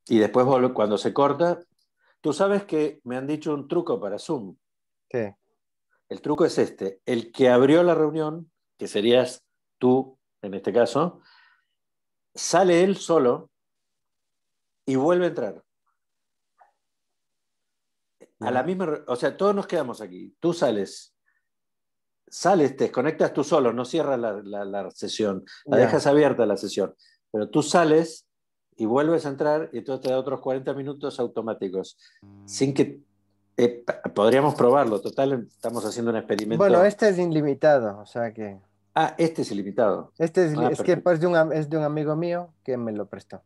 Y después cuando se corta, tú sabes que me han dicho un truco para Zoom. ¿Qué? El truco es este: el que abrió la reunión, que serías tú en este caso, sale él solo y vuelve a entrar. A la Ya, misma, o sea, todos nos quedamos aquí. Tú sales, te desconectas tú solo, no cierras la sesión, la ya. dejas abierta la sesión, pero tú sales y vuelves a entrar y entonces te da otros 40 minutos automáticos, sin que podríamos probarlo. Total, estamos haciendo un Bueno, experimento. este es ilimitado, o sea que... Ah, este es ilimitado. Este es, Ah, es que perfecto. pues, es de un amigo mío que me lo prestó.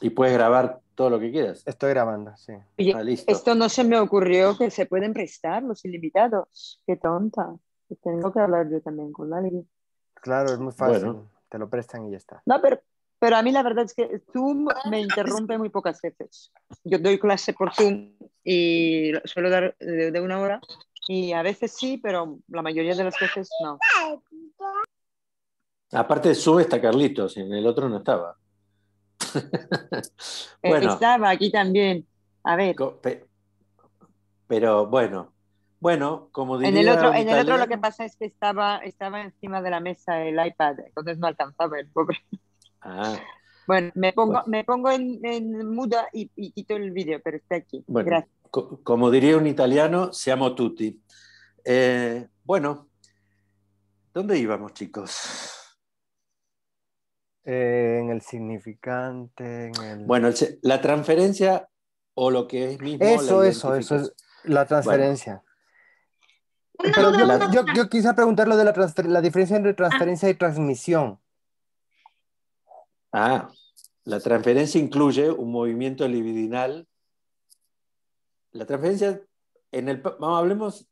Y puedes grabar todo lo que quieras. Estoy grabando, sí. Ah, Oye, listo. esto no se me ocurrió que se pueden prestar los ilimitados. Qué tonta. Tengo que hablar yo también con Lali. Claro, es muy Bueno, fácil. Te lo prestan y ya está. No, pero a mí la verdad es que Zoom me interrumpe muy pocas veces. Yo doy clase por Zoom y suelo dar de 1 hora y a veces sí, pero la mayoría de las veces no. aparte de Sube está Carlitos, en el otro no estaba. Bueno, Estaba aquí también. A ver, co- pe- pero bueno, como diría un en el otro lo que italiano. pasa es que estaba encima de la mesa el iPad, entonces no alcanzaba el pobre. Ah, Bueno, bueno, me pongo en muda y quito el vídeo, pero está aquí. bueno, Gracias. como diría un italiano, siamo tutti. Bueno, ¿dónde íbamos, chicos? En el significante, en el... Bueno, la transferencia o lo que es mismo la Eso es identificación. la Bueno, transferencia. Pero la, yo quise preguntar lo de la diferencia entre transferencia y transmisión. ah, la transferencia incluye un movimiento libidinal. La transferencia, vamos, hablemos,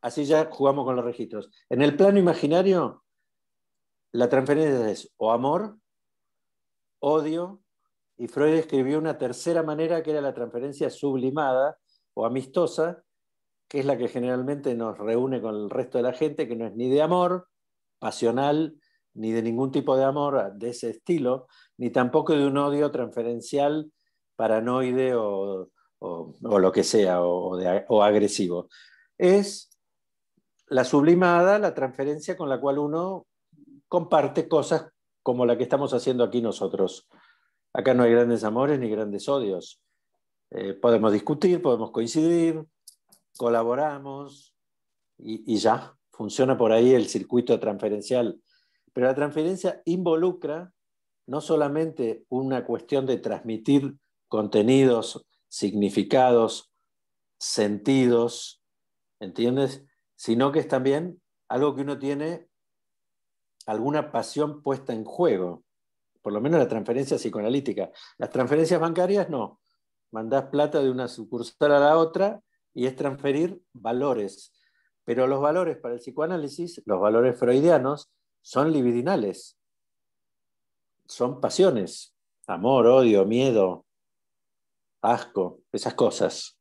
así ya jugamos con los registros. En el plano imaginario, la transferencia es o amor, odio, y Freud escribió una tercera manera que era la transferencia sublimada o amistosa, que es la que generalmente nos reúne con el resto de la gente, que no es ni de amor pasional, ni de ningún tipo de amor de ese estilo, ni tampoco de un odio transferencial paranoide o lo que sea, o agresivo. Es la sublimada, la transferencia con la cual uno comparte cosas como la que estamos haciendo aquí nosotros. Acá no hay grandes amores ni grandes odios. Podemos discutir, podemos coincidir, colaboramos y ya. Funciona por ahí el circuito transferencial. Pero la transferencia involucra no solamente una cuestión de transmitir contenidos, significados, sentidos, ¿entiendes? Sino que es también algo que uno tiene alguna pasión puesta en juego, por lo menos la transferencia psicoanalítica. Las transferencias bancarias no. Mandás plata de una sucursal a la otra y es transferir valores. Pero los valores para el psicoanálisis, los valores freudianos, son libidinales, son pasiones, amor, odio, miedo, asco, esas cosas.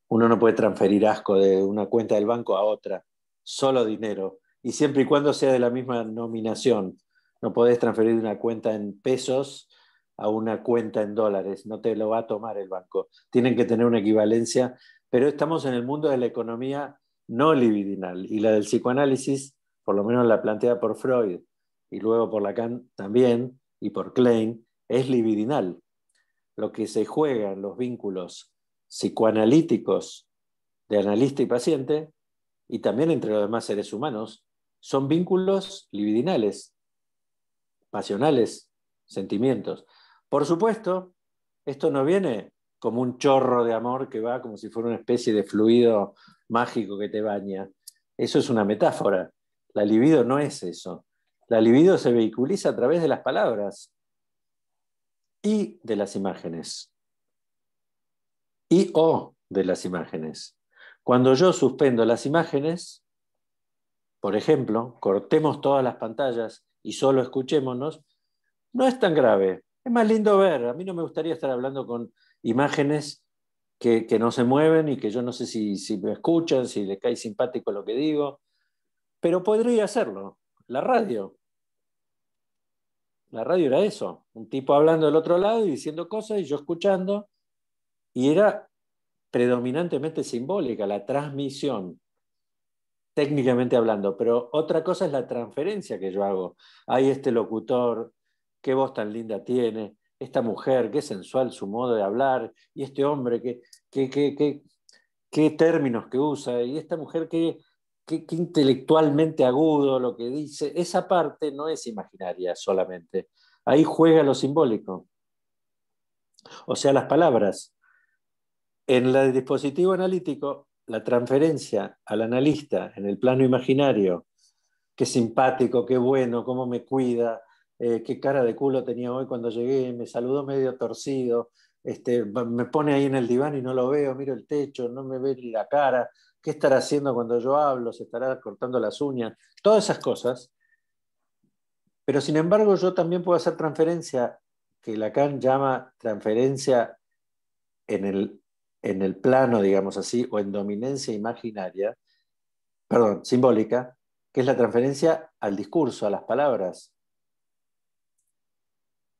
Uno no puede transferir asco de una cuenta del banco a otra, solo dinero, y siempre y cuando sea de la misma nominación. No podés transferir de una cuenta en pesos a una cuenta en dólares, no te lo va a tomar el banco. Tienen que tener una equivalencia, pero estamos en el mundo de la economía no libidinal, y la del psicoanálisis, por lo menos la planteada por Freud, y luego por Lacan también, y por Klein, es libidinal. Lo que se juega en los vínculos psicoanalíticos de analista y paciente, y también entre los demás seres humanos, son vínculos libidinales, pasionales, sentimientos. Por supuesto, esto no viene como un chorro de amor que va como si fuera una especie de fluido mágico que te baña. Eso es una metáfora. La libido no es eso. La libido se vehiculiza a través de las palabras y de las imágenes. Y o de las imágenes. Cuando yo suspendo las imágenes, por ejemplo, cortemos todas las pantallas y solo escuchémonos, no es tan grave. Es más lindo ver. A mí no me gustaría estar hablando con imágenes que no se mueven y que yo no sé si me escuchan, si les cae simpático lo que digo, pero podría hacerlo. La radio. La radio era eso, un tipo hablando del otro lado y diciendo cosas y yo escuchando, y era predominantemente simbólica la transmisión, técnicamente hablando, pero otra cosa es la transferencia que yo hago. Hay este locutor, qué voz tan linda tiene, esta mujer, qué sensual su modo de hablar, y este hombre, qué términos que usa, y esta mujer, qué intelectualmente agudo lo que dice. Esa parte no es imaginaria solamente. Ahí juega lo simbólico, o sea, las palabras. En el dispositivo analítico, la transferencia al analista en el plano imaginario, qué simpático, qué bueno, cómo me cuida, qué cara de culo tenía hoy cuando llegué, me saludó medio torcido, me pone ahí en el diván y no lo veo, miro el techo, no me ve ni la cara, qué estará haciendo cuando yo hablo, se estará cortando las uñas, todas esas cosas. Pero sin embargo yo también puedo hacer transferencia, que Lacan llama transferencia en el plano, digamos así, o en dominancia imaginaria, perdón, simbólica, que es la transferencia al discurso, a las palabras.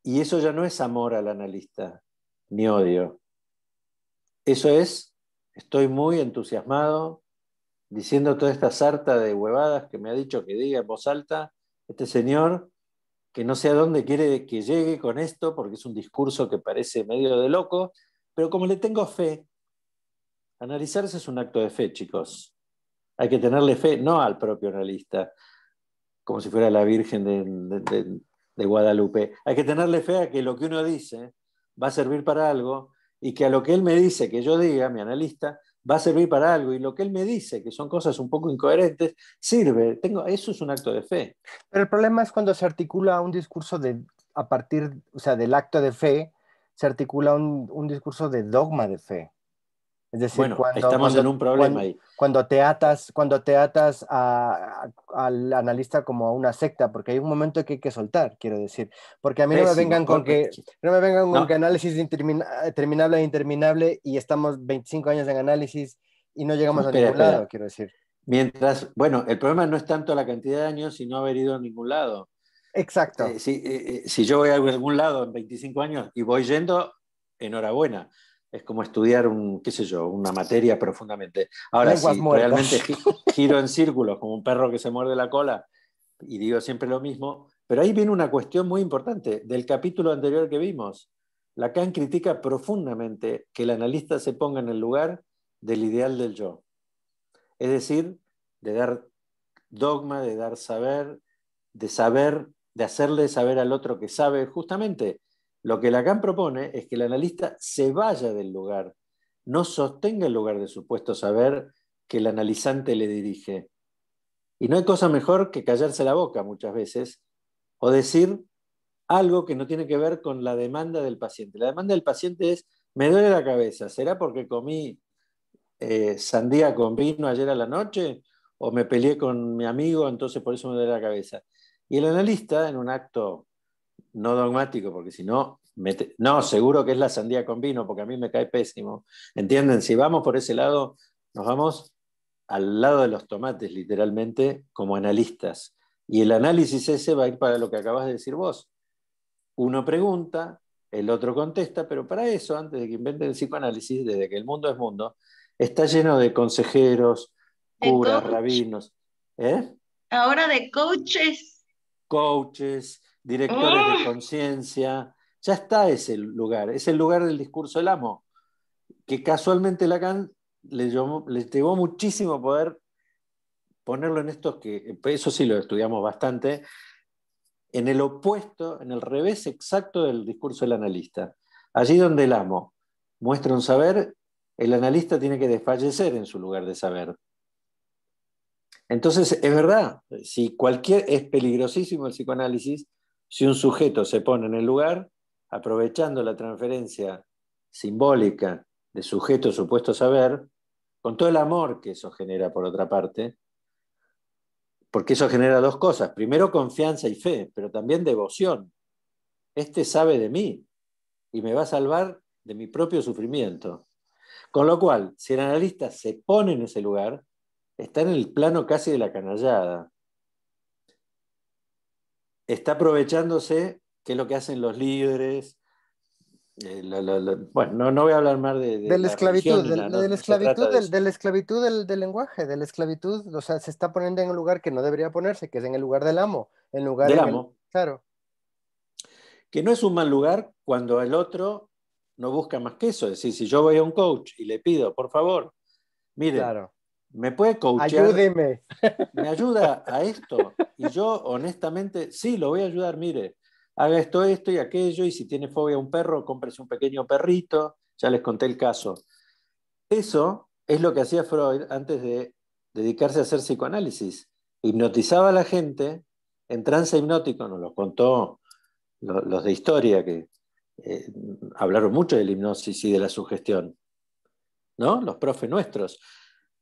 Y eso ya no es amor al analista, ni odio. Eso es, estoy muy entusiasmado, diciendo toda esta sarta de huevadas que me ha dicho que diga en voz alta este señor, que no sé a dónde quiere que llegue con esto, porque es un discurso que parece medio de loco, pero como le tengo fe, analizarse es un acto de fe, chicos. Hay que tenerle fe, no al propio analista, como si fuera la Virgen de Guadalupe. Hay que tenerle fe a que lo que uno dice va a servir para algo y que a lo que él me dice que yo diga, mi analista, va a servir para algo y lo que él me dice, que son cosas un poco incoherentes, sirve. Eso es un acto de fe. Pero el problema es cuando se articula un discurso a partir, o sea, del acto de fe, se articula un discurso de dogma de fe. Es decir, Bueno, estamos en un problema ahí. cuando te atas al analista como a una secta, porque hay un momento que hay que soltar, quiero decir. Porque a mí Pésimo. no me vengan con que No, análisis terminable e interminable y estamos 25 años en análisis y no no, llegamos a espera, ningún lado, espera. quiero decir. Bueno, el problema no es tanto la cantidad de años, sino haber ido a ningún lado. Exacto. Si yo voy a algún lado en 25 años y voy yendo, enhorabuena. Es como estudiar qué sé yo, una materia profundamente. Ahora, Lenguas si realmente muertas. giro en círculos como un perro que se muerde la cola y digo siempre lo mismo, pero ahí viene una cuestión muy importante del capítulo anterior que vimos. Lacan critica profundamente que el analista se ponga en el lugar del ideal del yo. Es decir, de dar dogma, de dar saber, de hacerle saber al otro que sabe. Justamente lo que Lacan propone es que el analista se vaya del lugar, no sostenga el lugar de supuesto saber que el analizante le dirige. Y no hay cosa mejor que callarse la boca muchas veces o decir algo que no tiene que ver con la demanda del paciente. La demanda del paciente es, me duele la cabeza, ¿será porque comí sandía con vino ayer a la noche? ¿O me peleé con mi amigo, entonces por eso me duele la cabeza? Y el analista, en un acto no dogmático, porque si no, no, seguro que es la sandía con vino, porque a mí me cae pésimo. ¿Entienden? Si vamos por ese lado, nos vamos al lado de los tomates, literalmente, como analistas. Y el análisis ese va a ir para lo que acabas de decir vos. Uno pregunta, el otro contesta, pero para eso, antes de que inventen el psicoanálisis, desde que el mundo es mundo, está lleno de consejeros, De curas, coach, rabinos, ¿eh? ahora de coaches. Coaches, directores de ¡Oh! conciencia. Ya está ese lugar, es el lugar del discurso del amo, que casualmente Lacan le llevó muchísimo poder ponerlo en estos que, eso sí lo estudiamos bastante, en el opuesto, en el revés exacto del discurso del analista. Allí donde el amo muestra un saber, el analista tiene que desfallecer en su lugar de saber. Entonces, es verdad, es peligrosísimo el psicoanálisis si un sujeto se pone en el lugar, aprovechando la transferencia simbólica de sujeto supuesto saber, con todo el amor que eso genera por otra parte, porque eso genera dos cosas. Primero, confianza y fe, pero también devoción. Este sabe de mí y me va a salvar de mi propio sufrimiento. Con lo cual, si el analista se pone en ese lugar, está en el plano casi de la canallada. Está aprovechándose qué es lo que hacen los líderes. Bueno, no voy a hablar más de la la esclavitud, religión, de la no se trata esclavitud, de eso. de la esclavitud del lenguaje, de la esclavitud, o sea, se está poniendo en un lugar que no debería ponerse, que es en el lugar del amo, en lugar Del en el, amo, claro, que no es un mal lugar cuando el otro no busca más que eso. Es decir, si yo voy a un coach y le pido, por favor, mire, claro, ¿me puede coachear? ayúdeme, ¿Me ayuda a esto? Y yo, honestamente, sí, lo voy a ayudar, mire, haga esto y aquello, y si tiene fobia a un perro, cómprese un pequeño perrito, ya les conté el caso. Eso es lo que hacía Freud antes de dedicarse a hacer psicoanálisis. Hipnotizaba a la gente en trance hipnótico, nos lo contó los de historia, que eh, hablaron mucho de la hipnosis y de la sugestión, ¿no? Los profes nuestros.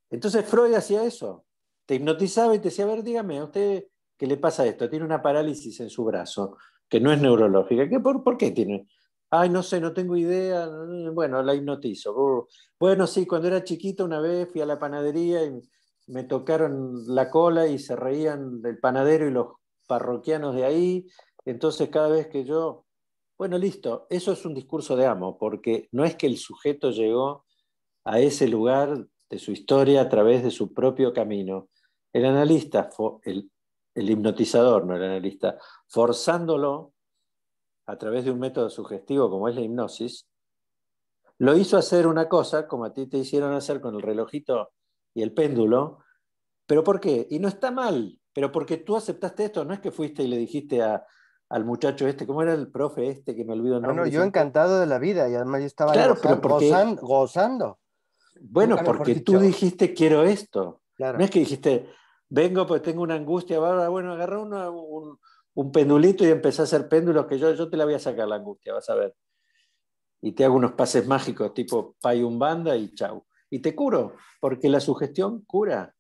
Entonces Freud hacía eso, te hipnotizaba y te decía, a ver, dígame, ¿a usted qué le pasa esto? Tiene una parálisis en su brazo, que no es neurológica. ¿Por qué tiene? Ay, no sé, no tengo idea. Bueno, la hipnotizo. Bueno, sí, cuando era chiquito una vez fui a la panadería y me tocaron la cola y se reían del panadero y los parroquianos de ahí. Entonces cada vez que yo... Bueno, listo, eso es un discurso de amo, porque no es que el sujeto llegó a ese lugar de su historia a través de su propio camino. El analista, el hipnotizador, no el analista, forzándolo a través de un método sugestivo como es la hipnosis, lo hizo hacer una cosa como a ti te hicieron hacer con el relojito y el péndulo, pero ¿por qué? Y no está mal, pero porque tú aceptaste esto, no es que fuiste y le dijiste al muchacho este, ¿cómo era el profe este que me olvido el no, no, nombre yo siempre? encantado de la vida, y además yo estaba ahí Claro, pero porque gozando, bueno, nunca mejor porque tú dicho, dijiste quiero esto. No claro, es que dijiste, vengo pues tengo una angustia, bárbara, bueno, agarra un pendulito y empecé a hacer péndulos que yo te la voy a sacar la angustia, vas a ver. Y te hago unos pases mágicos tipo payumbanda y chau. Y te curo, porque la sugestión cura.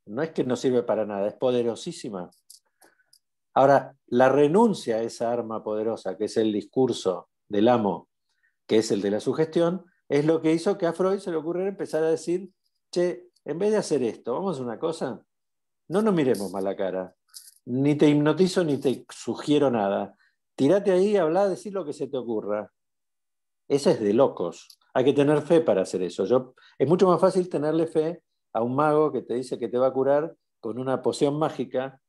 No es que no sirve para nada, es poderosísima. Ahora, la renuncia a esa arma poderosa, que es el discurso del amo, que es el de la sugestión, es lo que hizo que a Freud se le ocurriera empezar a decir, che, en vez de hacer esto, vamos a hacer una cosa, no nos miremos mal la cara, ni te hipnotizo ni te sugiero nada, tirate ahí, habla, decir lo que se te ocurra. Esa es de locos, hay que tener fe para hacer eso. Es mucho más fácil tenerle fe a un mago que te dice que te va a curar con una poción mágica,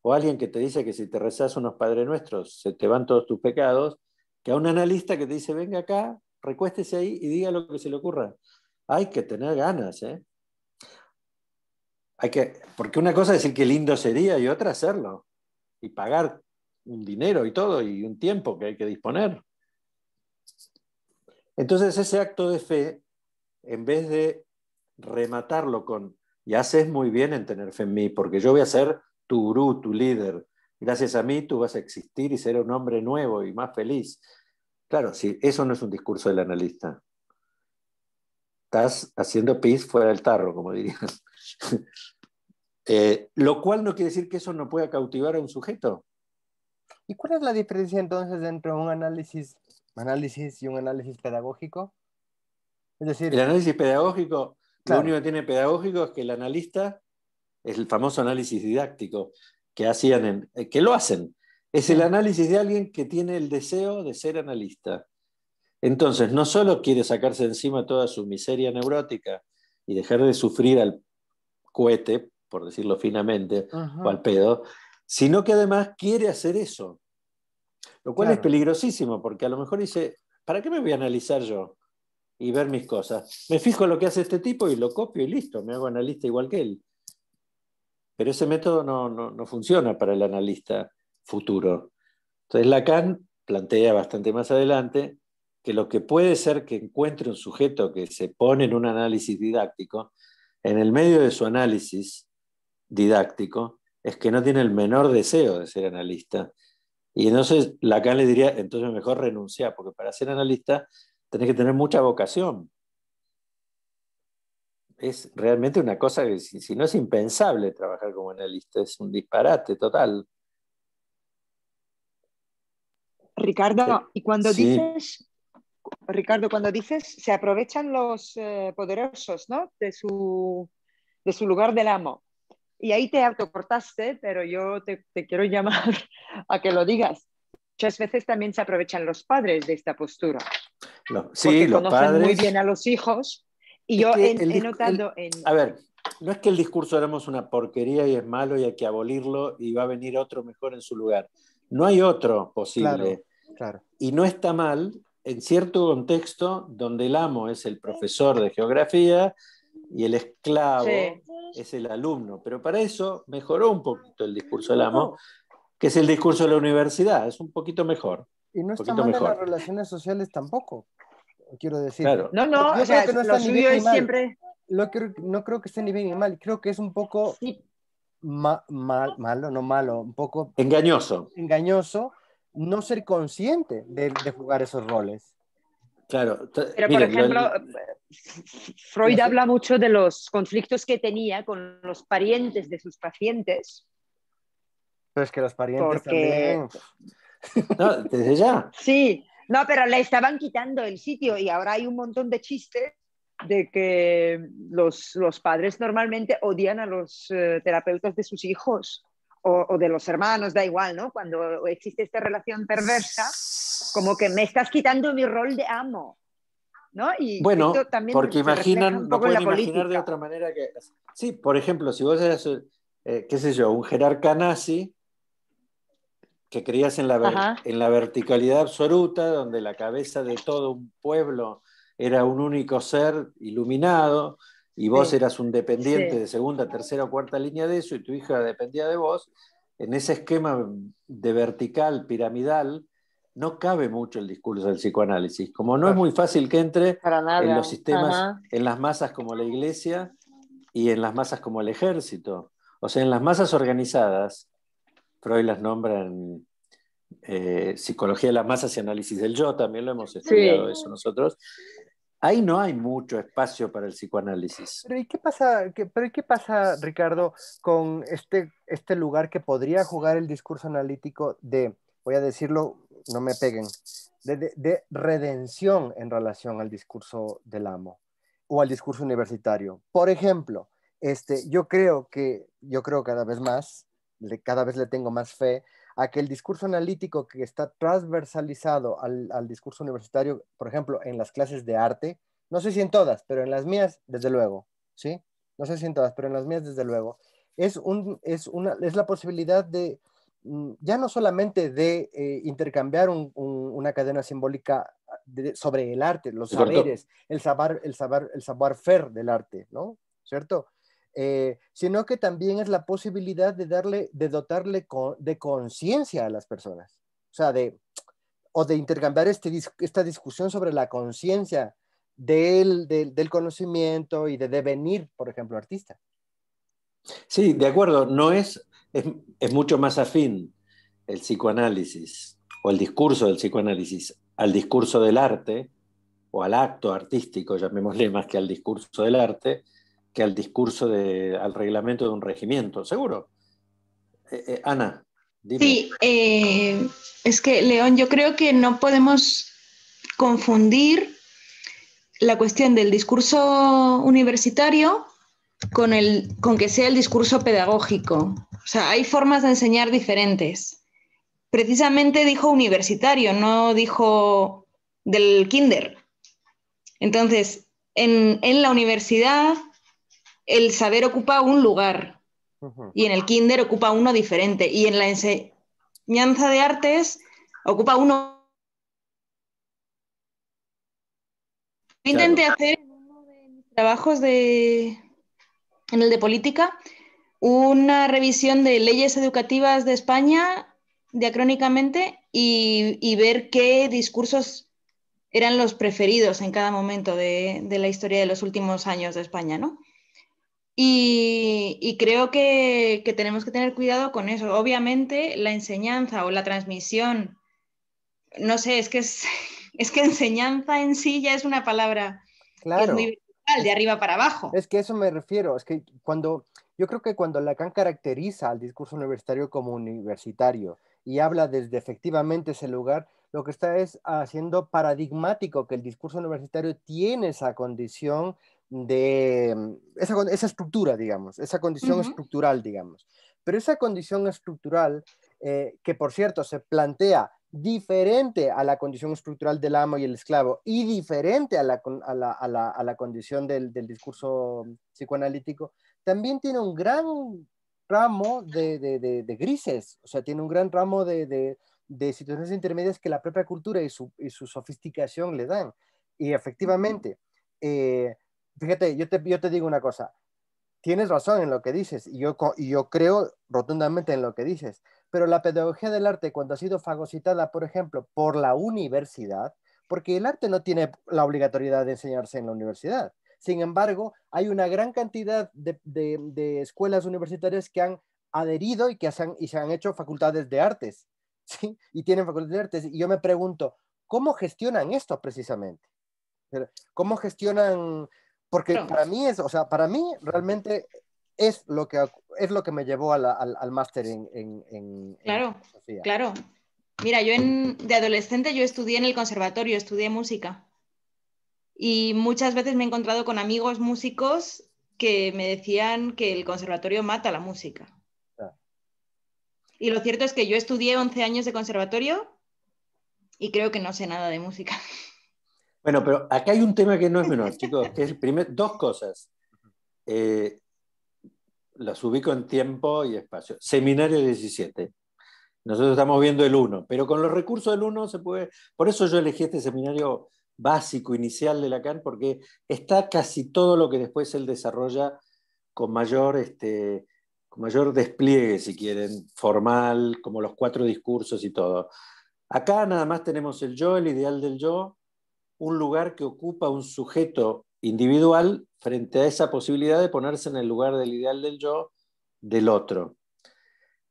o alguien que te dice que si te rezas unos Padre Nuestros se te van todos tus pecados, que a un analista que te dice, venga acá, recuéstese ahí y diga lo que se le ocurra. Hay que tener ganas, ¿eh? Porque una cosa es decir qué lindo sería y otra hacerlo. Y pagar un dinero y todo y un tiempo que hay que disponer. Entonces ese acto de fe, en vez de rematarlo con, y haces muy bien en tener fe en mí, porque yo voy a ser tu gurú, tu líder. Gracias a mí tú vas a existir y ser un hombre nuevo y más feliz. Claro, sí, eso no es un discurso del analista. Estás haciendo pis fuera del tarro, como dirían. Lo cual no quiere decir que eso no pueda cautivar a un sujeto. ¿y cuál es la diferencia entonces entre un análisis y un análisis pedagógico? Es El decir, análisis pedagógico, lo único claro, que tiene pedagógico es que el analista es el famoso análisis didáctico que hacían, que lo hacen. Es el sí, análisis de alguien que tiene el deseo de ser analista. Entonces, no solo quiere sacarse encima toda su miseria neurótica y dejar de sufrir al cohete, por decirlo finamente, o ujú, al pedo, sino que además quiere hacer eso. Lo cual es claro, peligrosísimo, porque a lo mejor dice, ¿para qué me voy a analizar yo y ver mis cosas? Me fijo en lo que hace este tipo y lo copio y listo, me hago analista igual que él. Pero ese método no funciona para el analista futuro. Entonces Lacan plantea bastante más adelante que lo que puede ser que encuentre un sujeto que se pone en un análisis didáctico, en el medio de su análisis didáctico, es que no tiene el menor deseo de ser analista. Y entonces Lacan le diría, entonces mejor renunciar, porque para ser analista tenés que tener mucha vocación. Es realmente una cosa que si no es impensable trabajar como analista, es un disparate total. Ricardo, y Sí, Ricardo, cuando dices se aprovechan los poderosos, ¿no? De su lugar del amo. y ahí te autocortaste, pero yo te quiero llamar a que lo digas. Muchas veces también se aprovechan los padres de esta postura, Sí, porque los conocen muy padres. bien a los hijos. Y Es yo que he notado en... a ver, no es que el discurso éramos una porquería y es malo y hay que abolirlo y va a venir otro mejor en su lugar. No hay otro posible. Claro, claro. Y no está mal en cierto contexto donde el amo es el profesor de geografía y el esclavo Sí. es el alumno. Pero para eso mejoró un poquito el discurso del amo, que es el discurso de la universidad. Es un poquito mejor. Y no Un está poquito mal en las mejor. relaciones sociales tampoco, quiero decir. Claro. No, Yo o creo sea, que no está lo ni bien suyo ni es mal. siempre... No creo que esté ni bien ni mal. Creo que es un poco Sí, malo, no malo, un poco Engañoso. engañoso no ser consciente de jugar esos roles. Claro. pero por Miren, ejemplo, Freud Las- habla mucho de los conflictos que tenía con los parientes de sus pacientes, Pero es que los parientes porque también. no, desde ya. sí, no, pero le estaban quitando el sitio y ahora hay un montón de chistes de que los padres normalmente odian a los terapeutas de sus hijos o de los hermanos, da igual, ¿no? Cuando existe esta relación perversa, como que me estás quitando mi rol de amo, ¿no? Y esto Bueno, también porque se refleja imaginan, un no poco en pueden la imaginar de política. otra manera que... Sí, por ejemplo, si vos eras, qué sé yo, un jerarca nazi, que creías Ajá. en la verticalidad absoluta, donde la cabeza de todo un pueblo era un único ser iluminado, y vos Sí, eras un dependiente sí. de segunda, tercera o cuarta línea de eso, y tu hija dependía de vos, en ese esquema de vertical, piramidal, no cabe mucho el discurso del psicoanálisis. Como no es muy fácil que entre Para en los nada. sistemas, Ajá. en las masas como la iglesia y en las masas como el ejército. O sea, en las masas organizadas, Freud las nombra en Psicología de las Masas y Análisis del Yo, también lo hemos estudiado Sí. eso nosotros. Ahí no hay mucho espacio para el psicoanálisis. Pero ¿y qué pasa, Ricardo, con este lugar que podría jugar el discurso analítico de, voy a decirlo, no me peguen, de redención en relación al discurso del amo o al discurso universitario? Por ejemplo, yo creo cada vez más, cada vez le tengo más fe a que el discurso analítico que está transversalizado al discurso universitario, por ejemplo, en las clases de arte, no sé si en todas, pero en las mías, desde luego, ¿sí? No sé si en todas, pero en las mías, desde luego. Es la posibilidad de, ya no solamente de intercambiar una cadena simbólica sobre el arte, los ¿Se cortó? saberes, el savoir-faire del arte, ¿no? ¿Cierto? Sino que también es la posibilidad de dotarle de conciencia a las personas. O sea, o de intercambiar esta discusión sobre la conciencia del conocimiento y de devenir, por ejemplo, artista. Sí, de acuerdo, no es mucho más afín el psicoanálisis o el discurso del psicoanálisis al discurso del arte o al acto artístico, llamémosle más que al discurso del arte, que al al reglamento de un regimiento, seguro. Ana, dime. Sí, es que, León, yo creo que no podemos confundir la cuestión del discurso universitario con que sea el discurso pedagógico. O sea, hay formas de enseñar diferentes. Precisamente dijo universitario, no dijo del kinder. Entonces, en la universidad el saber ocupa un lugar y en el kinder ocupa uno diferente y en la enseñanza de artes ocupa uno. Yo intenté Claro. hacer en uno de mis trabajos en el de política una revisión de leyes educativas de España diacrónicamente y ver qué discursos eran los preferidos en cada momento de la historia de los últimos años de España, ¿no? Y creo que tenemos que tener cuidado con eso. Obviamente, la enseñanza o la transmisión, no sé, es que enseñanza en sí ya es una palabra que es muy Claro, vertical, de arriba para abajo. es que eso me refiero, es que yo creo que cuando Lacan caracteriza al discurso universitario como universitario y habla desde efectivamente ese lugar, lo que está es haciendo paradigmático que el discurso universitario tiene esa condición esa estructura, digamos, esa condición estructural, digamos. Pero esa condición estructural, que por cierto se plantea diferente a la condición estructural del amo y el esclavo y diferente a la condición del discurso psicoanalítico, también tiene un gran ramo de grises, o sea, tiene un gran ramo de situaciones intermedias que la propia cultura y su sofisticación le dan. Y efectivamente, fíjate, yo te digo una cosa, tienes razón en lo que dices, y yo creo rotundamente en lo que dices, pero la pedagogía del arte, cuando ha sido fagocitada, por ejemplo, por la universidad, porque el arte no tiene la obligatoriedad de enseñarse en la universidad. Sin embargo, hay una gran cantidad de escuelas universitarias que han adherido y se han hecho facultades de artes, ¿sí? Y tienen facultades de artes. Y yo me pregunto, ¿cómo gestionan esto precisamente? ¿Cómo gestionan? Porque para mí o sea, para mí realmente es lo que me llevó al máster en filosofía. Claro. Mira, de adolescente yo estudié en el conservatorio, estudié música. Y muchas veces me he encontrado con amigos músicos que me decían que el conservatorio mata la música. Y lo cierto es que yo estudié 11 años de conservatorio y creo que no sé nada de música. Bueno, pero acá hay un tema que no es menor, chicos, que es dos cosas. Las ubico en tiempo y espacio. Seminario 17. Nosotros estamos viendo el 1, pero con los recursos del 1 se puede... Por eso yo elegí este seminario básico, inicial de Lacan, porque está casi todo lo que después él desarrolla con mayor despliegue, si quieren, formal, como los 4 discursos y todo. Acá nada más tenemos el yo, el ideal del yo, un lugar que ocupa un sujeto individual frente a esa posibilidad de ponerse en el lugar del ideal del yo del otro.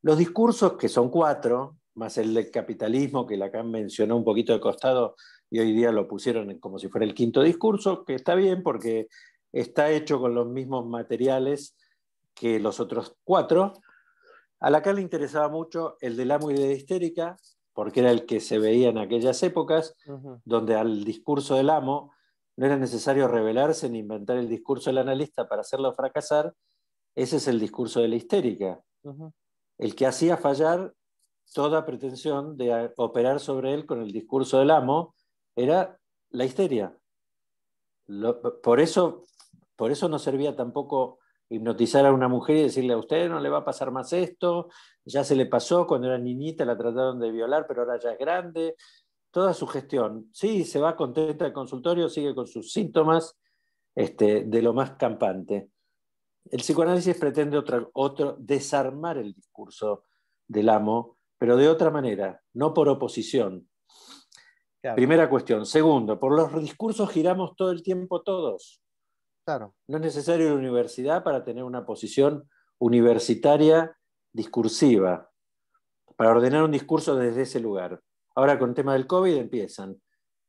Los discursos, que son 4, más el del capitalismo, que Lacan mencionó un poquito de costado y hoy día lo pusieron como si fuera el 5º discurso, que está bien porque está hecho con los mismos materiales que los otros 4. A Lacan le interesaba mucho el del amo y de la histérica, porque era el que se veía en aquellas épocas, donde al discurso del amo no era necesario revelarse ni inventar el discurso del analista para hacerlo fracasar. Ese es el discurso de la histérica. El que hacía fallar toda pretensión de operar sobre él con el discurso del amo era la histeria. Por eso no servía tampoco hipnotizar a una mujer y decirle: a usted no le va a pasar más esto, ya se le pasó, cuando era niñita la trataron de violar, pero ahora ya es grande. Toda su gestión, sí, se va contenta al consultorio, sigue con sus síntomas de lo más campante. El psicoanálisis pretende desarmar el discurso del amo, pero de otra manera, no por oposición. Claro. Primera cuestión. Segundo, por los discursos giramos todo el tiempo todos. Claro. No es necesario la universidad para tener una posición universitaria discursiva, para ordenar un discurso desde ese lugar. Ahora con el tema del COVID empiezan.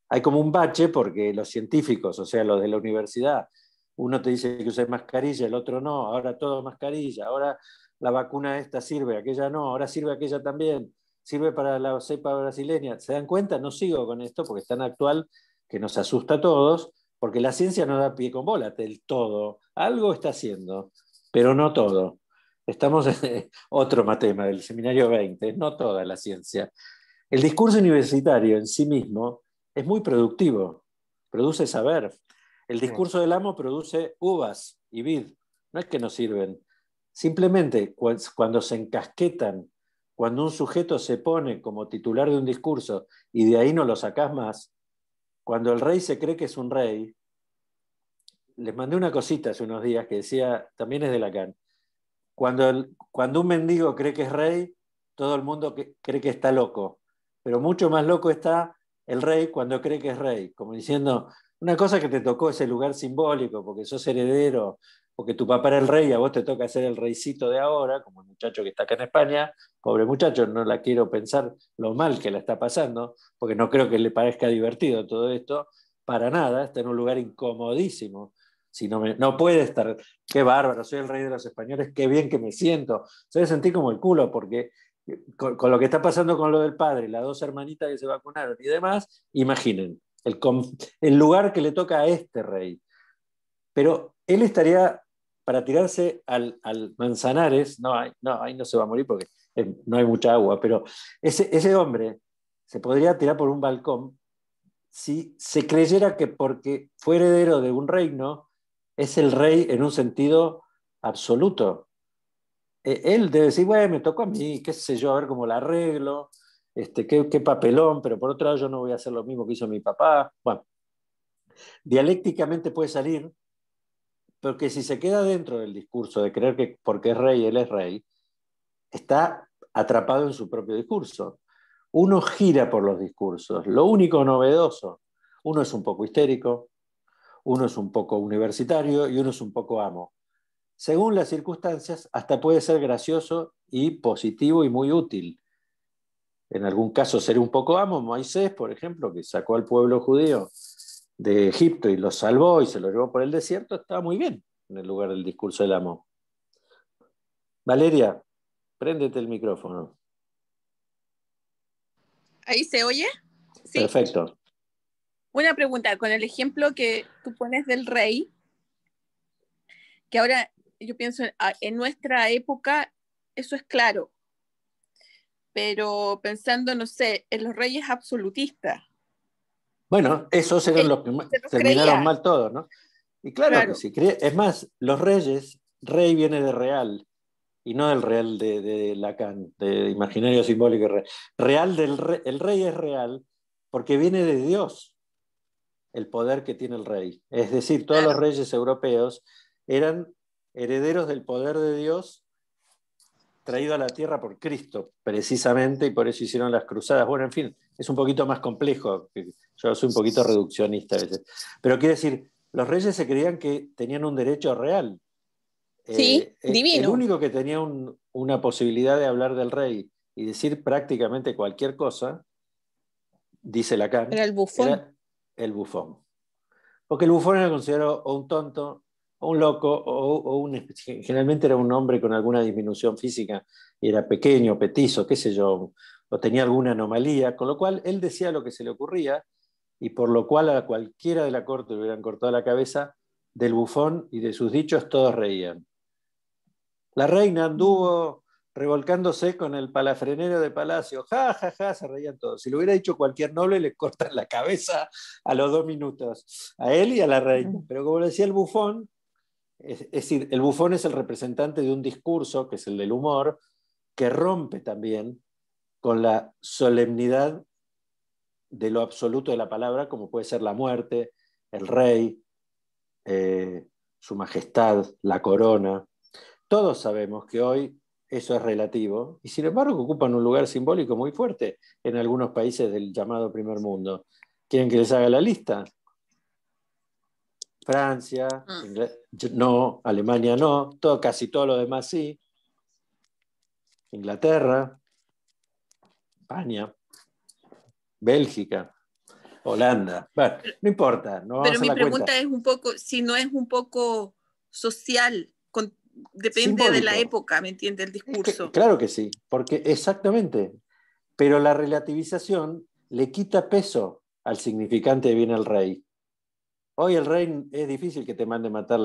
Hay como un bache porque los científicos, o sea, los de la universidad, uno te dice que uses mascarilla, el otro no, ahora todo mascarilla, ahora la vacuna esta sirve, aquella no, ahora sirve aquella también, sirve para la cepa brasileña. ¿Se dan cuenta? No sigo con esto porque es tan actual que nos asusta a todos, porque la ciencia no da pie con bola del todo. Algo está haciendo, pero no todo. Estamos en otro tema del seminario 20, no toda la ciencia. El discurso universitario en sí mismo es muy productivo, produce saber. El discurso del amo produce uvas y vid, no es que no sirven. Simplemente cuando se encasquetan, cuando un sujeto se pone como titular de un discurso y de ahí no lo sacás más, cuando el rey se cree que es un rey, les mandé una cosita hace unos días que decía, también es de Lacan, cuando un mendigo cree que es rey, todo el mundo cree que está loco, pero mucho más loco está el rey cuando cree que es rey, como diciendo, una cosa que te tocó ese lugar simbólico, porque sos heredero, porque tu papá era el rey y a vos te toca ser el reycito de ahora, como el muchacho que está acá en España, pobre muchacho, no la quiero pensar lo mal que la está pasando, porque no creo que le parezca divertido todo esto, para nada, está en un lugar incomodísimo. Si no puede estar, qué bárbaro, soy el rey de los españoles, qué bien que me siento. Se debe sentir como el culo, porque con lo que está pasando con lo del padre, las 2 hermanitas que se vacunaron y demás, imaginen, el lugar que le toca a este rey. Pero él estaría para tirarse al Manzanares, ahí no se va a morir porque no hay mucha agua, pero ese hombre se podría tirar por un balcón si se creyera que porque fue heredero de un reino, es el rey en un sentido absoluto. Él debe decir, bueno, me tocó a mí, qué sé yo, a ver cómo la arreglo, qué papelón, pero por otro lado yo no voy a hacer lo mismo que hizo mi papá. Bueno, dialécticamente puede salir, porque si se queda dentro del discurso de creer que porque es rey, él es rey, está atrapado en su propio discurso. Uno gira por los discursos. Lo único novedoso, uno es un poco histérico, uno es un poco universitario y uno es un poco amo. Según las circunstancias, hasta puede ser gracioso y positivo y muy útil. En algún caso ser un poco amo, Moisés, por ejemplo, que sacó al pueblo judío de Egipto y lo salvó y se lo llevó por el desierto, estaba muy bien en el lugar del discurso del amo. Valeria, préndete el micrófono. ¿Ahí se oye? ¿Sí? Perfecto. Una pregunta, con el ejemplo que tú pones del rey, que ahora yo pienso en nuestra época, eso es claro, pero pensando, no sé, en los reyes absolutistas. Bueno, esos eran los que terminaron mal todos, ¿no? Y claro que sí. Es más, los reyes, rey viene de real, y no del real de Lacan, de imaginario simbólico. El rey es real porque viene de Dios el poder que tiene el rey. Es decir, todos los reyes europeos eran herederos del poder de Dios traído a la tierra por Cristo, precisamente, y por eso hicieron las cruzadas. Bueno, en fin, es un poquito más complejo. Yo soy un poquito reduccionista a veces. Pero quiero decir, los reyes se creían que tenían un derecho real. Sí, divino. El único que tenía una posibilidad de hablar del rey y decir prácticamente cualquier cosa, dice Lacan, era el bufón. Era el bufón. Porque el bufón era considerado o un tonto, o un loco, generalmente era un hombre con alguna disminución física, y era pequeño, petizo, qué sé yo, o tenía alguna anomalía, con lo cual él decía lo que se le ocurría, y por lo cual a cualquiera de la corte le hubieran cortado la cabeza. Del bufón y de sus dichos todos reían. La reina anduvo revolcándose con el palafrenero de palacio. Ja, ja, ja, se reían todos. Si lo hubiera dicho cualquier noble, le cortan la cabeza a los 2 minutos. A él y a la reina. Pero como decía el bufón, es decir, el bufón es el representante de un discurso, que es el del humor, que rompe también con la solemnidad de lo absoluto de la palabra, como puede ser la muerte, el rey, su majestad, la corona. Todos sabemos que hoy eso es relativo y sin embargo ocupan un lugar simbólico muy fuerte en algunos países del llamado primer mundo. ¿Quieren que les haga la lista? Francia, no, Alemania no, casi todo lo demás sí. Inglaterra, España, Bélgica, Holanda. Bueno, no importa. No vamos pero a mi la pregunta cuenta. es un poco, si no es un poco social, depende Simbólico. de la época, ¿me entiende? El discurso. Claro que sí, porque exactamente. Pero la relativización le quita peso al significante de viene el rey. Hoy el rey es difícil que te mande matar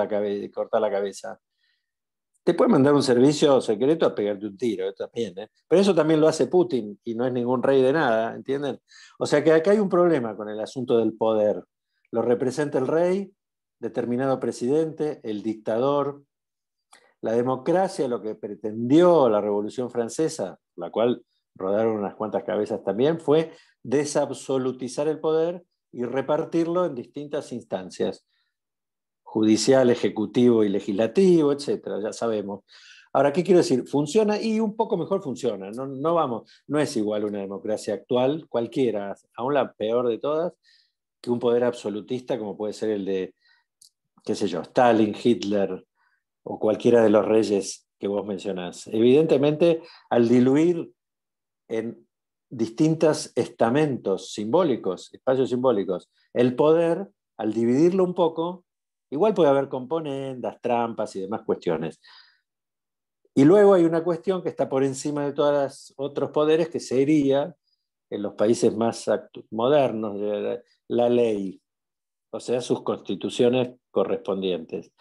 cortar la cabeza. Te puede mandar un servicio secreto a pegarte un tiro, también, ¿eh? Pero eso también lo hace Putin y no es ningún rey de nada, ¿entienden? O sea que acá hay un problema con el asunto del poder. Lo representa el rey, determinado presidente, el dictador. La democracia, lo que pretendió la Revolución Francesa, la cual rodaron unas cuantas cabezas también, fue desabsolutizar el poder y repartirlo en distintas instancias, judicial, ejecutivo y legislativo, etcétera, ya sabemos. Ahora, ¿qué quiero decir? Funciona y un poco mejor funciona. No es igual una democracia actual, cualquiera, aún la peor de todas, que un poder absolutista como puede ser el de, qué sé yo, Stalin, Hitler o cualquiera de los reyes que vos mencionás. Evidentemente, al diluir en distintos estamentos simbólicos, espacios simbólicos, el poder, al dividirlo un poco, igual puede haber componendas, trampas y demás cuestiones. Y luego hay una cuestión que está por encima de todos los otros poderes, que sería, en los países más modernos, la ley, o sea, sus constituciones correspondientes.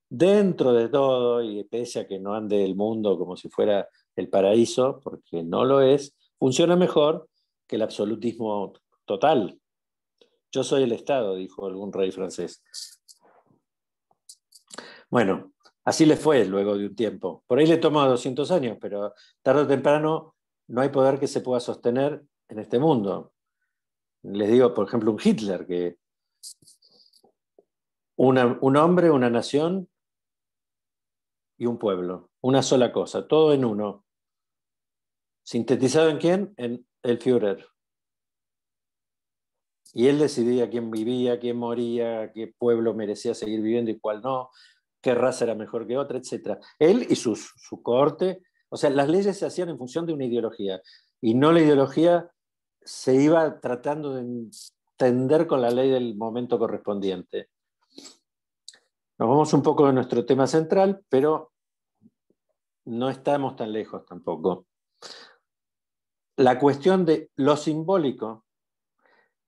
Dentro de todo, y pese a que no ande el mundo como si fuera el paraíso, porque no lo es, funciona mejor que el absolutismo total. Yo soy el Estado, dijo algún rey francés. Bueno, así le fue luego de un tiempo. Por ahí le toma 200 años, pero tarde o temprano no hay poder que se pueda sostener en este mundo. Les digo, por ejemplo, un Hitler, que un hombre, una nación y un pueblo. Una sola cosa, todo en uno. ¿Sintetizado en quién? En el Führer. Y él decidía quién vivía, quién moría, qué pueblo merecía seguir viviendo y cuál no, qué raza era mejor que otra, etc. Él y su corte, o sea, las leyes se hacían en función de una ideología, y no la ideología se iba tratando de entender con la ley del momento correspondiente. Nos vamos un poco de nuestro tema central, pero no estamos tan lejos tampoco. La cuestión de lo simbólico,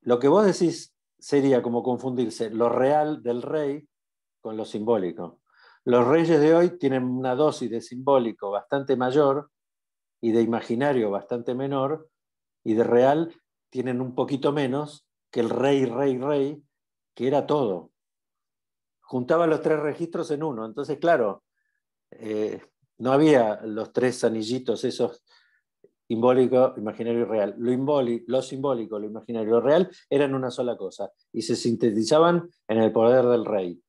lo que vos decís sería como confundirse lo real del rey con lo simbólico. Los reyes de hoy tienen una dosis de simbólico bastante mayor y de imaginario bastante menor, y de real tienen un poquito menos que el rey, que era todo. Juntaba los tres registros en uno. Entonces, claro, no había los tres anillitos esos, simbólico, imaginario y real. Lo simbólico, lo imaginario y lo real eran una sola cosa y se sintetizaban en el poder del rey.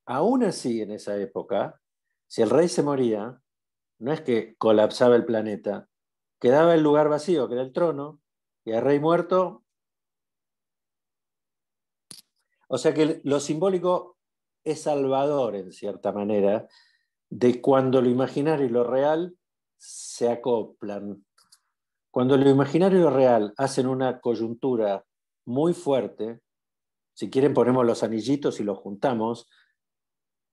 Aún así, en esa época, si el rey se moría, no es que colapsaba el planeta, quedaba el lugar vacío, que era el trono, y el rey muerto. O sea que lo simbólico es salvador, en cierta manera, de cuando lo imaginario y lo real se acoplan. Cuando lo imaginario y lo real hacen una coyuntura muy fuerte, si quieren ponemos los anillitos y los juntamos,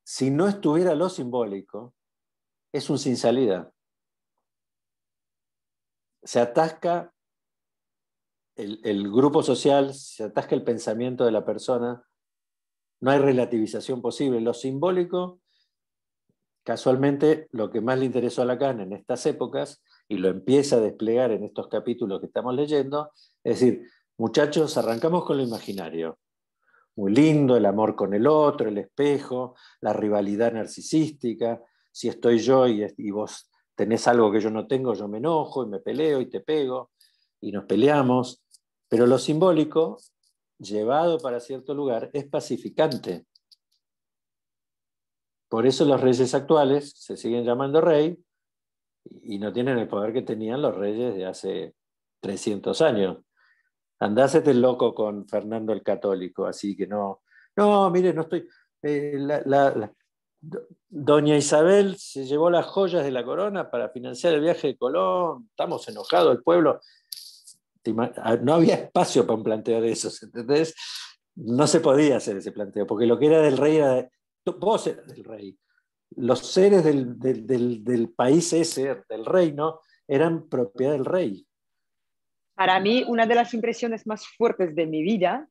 si no estuviera lo simbólico, es un sin salida. Se atasca el grupo social, se atasca el pensamiento de la persona, no hay relativización posible. Lo simbólico, casualmente, lo que más le interesó a Lacan en estas épocas, y lo empieza a desplegar en estos capítulos que estamos leyendo, es decir, muchachos, arrancamos con lo imaginario. Muy lindo, el amor con el otro, el espejo, la rivalidad narcisística. Si estoy yo y vos tenés algo que yo no tengo, yo me enojo y me peleo y te pego y nos peleamos. Pero lo simbólico, llevado para cierto lugar, es pacificante. Por eso los reyes actuales se siguen llamando rey y no tienen el poder que tenían los reyes de hace 300 años. Andásete loco con Fernando el Católico, así que no, mire, no estoy... Doña Isabel se llevó las joyas de la corona para financiar el viaje de Colón, estamos enojados, el pueblo... No había espacio para un planteo de esos, ¿entendés? No se podía hacer ese planteo, porque lo que era del rey era... Vos eras del rey. Los seres del país ese, del reino, eran propiedad del rey. Para mí, una de las impresiones más fuertes de mi vida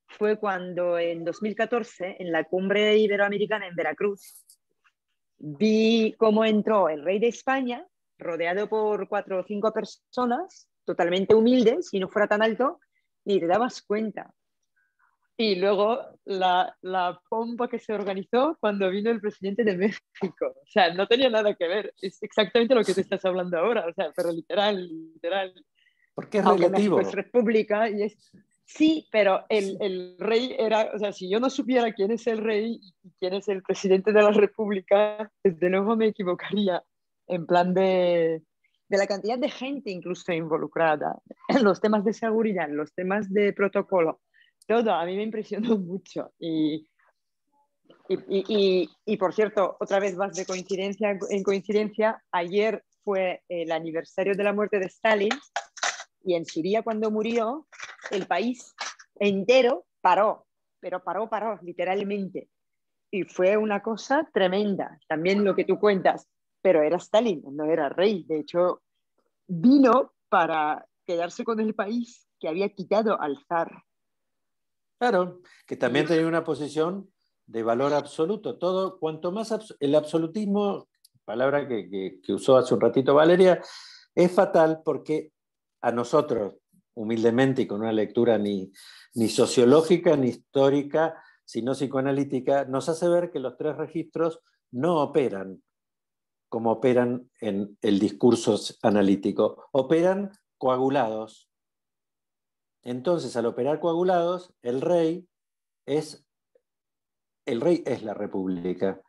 fue cuando en 2014, en la cumbre iberoamericana en Veracruz, vi cómo entró el rey de España, rodeado por 4 o 5 personas, totalmente humildes, si no fuera tan alto, y te dabas cuenta. Y luego la pompa que se organizó cuando vino el presidente de México. O sea, no tenía nada que ver. Es exactamente lo que te estás hablando ahora. O sea, pero literal. Porque es aunque relativo. México es república y es... Sí, pero el rey era... O sea, si yo no supiera quién es el rey y quién es el presidente de la república, desde luego me equivocaría en plan de la cantidad de gente incluso involucrada, en los temas de seguridad, en los temas de protocolo. Todo a mí me impresionó mucho. Y por cierto, otra vez más de coincidencia en coincidencia, ayer fue el aniversario de la muerte de Stalin y en su día cuando murió, el país entero paró, pero paró, literalmente. Y fue una cosa tremenda. También lo que tú cuentas, pero era Stalin, no era rey. De hecho, vino para quedarse con el país que había quitado al zar. Claro, que también tenía una posición de valor absoluto. Todo, cuanto más el absolutismo, palabra que usó hace un ratito Valeria, es fatal porque a nosotros, humildemente y con una lectura ni sociológica ni histórica, sino psicoanalítica, nos hace ver que los tres registros no operan como operan en el discurso analítico, operan coagulados. Entonces, al operar coagulados, el rey es la república.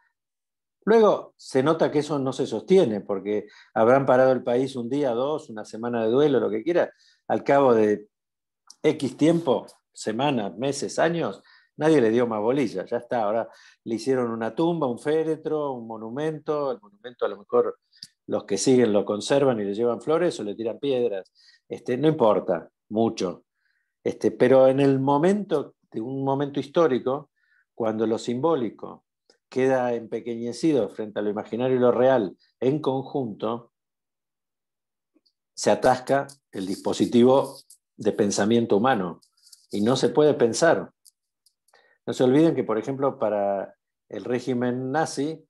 Luego se nota que eso no se sostiene, porque habrán parado el país un día, dos, una semana de duelo, lo que quiera. Al cabo de X tiempo, semanas, meses, años, nadie le dio más bolilla, ya está. Ahora le hicieron una tumba, un féretro, un monumento. El monumento a lo mejor los que siguen lo conservan y le llevan flores o le tiran piedras. No importa mucho. Pero en el momento, de un momento histórico, cuando lo simbólico queda empequeñecido frente a lo imaginario y lo real en conjunto, se atasca el dispositivo de pensamiento humano y no se puede pensar. No se olviden que, por ejemplo, para el régimen nazi,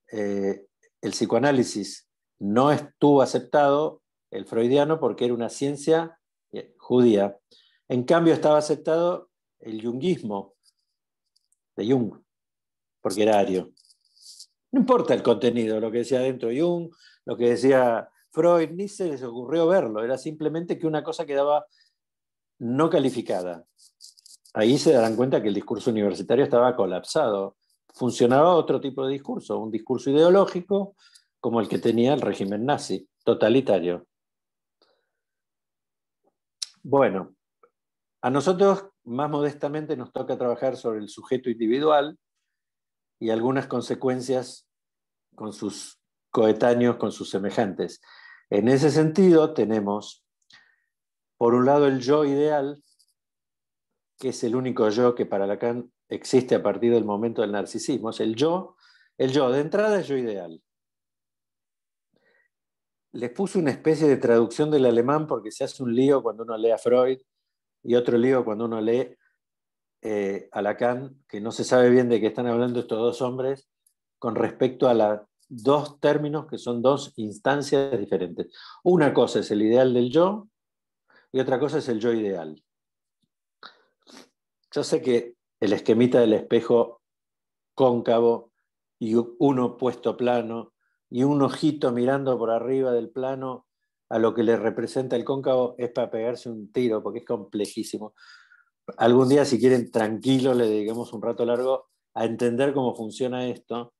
el psicoanálisis no estuvo aceptado, el freudiano, porque era una ciencia judía. En cambio, estaba aceptado el junguismo de Jung, porque era ario. No importa el contenido, lo que decía dentro Jung, lo que decía Freud, ni se les ocurrió verlo, era simplemente que una cosa quedaba no calificada. Ahí se darán cuenta que el discurso universitario estaba colapsado. Funcionaba otro tipo de discurso, un discurso ideológico como el que tenía el régimen nazi, totalitario. Bueno, a nosotros más modestamente nos toca trabajar sobre el sujeto individual y algunas consecuencias con sus coetáneos, con sus semejantes. En ese sentido tenemos, por un lado, el yo ideal, que es el único yo que para Lacan existe a partir del momento del narcisismo. Es el yo de entrada es yo ideal. Les puse una especie de traducción del alemán porque se hace un lío cuando uno lee a Freud y otro lío cuando uno lee a Lacan, que no se sabe bien de qué están hablando estos dos hombres con respecto a los dos términos que son dos instancias diferentes. Una cosa es el ideal del yo y otra cosa es el yo ideal. Yo sé que el esquemita del espejo cóncavo y uno puesto plano y un ojito mirando por arriba del plano a lo que le representa el cóncavo es para pegarse un tiro porque es complejísimo. Algún día, si quieren, tranquilo, le dediquemos un rato largo a entender cómo funciona esto.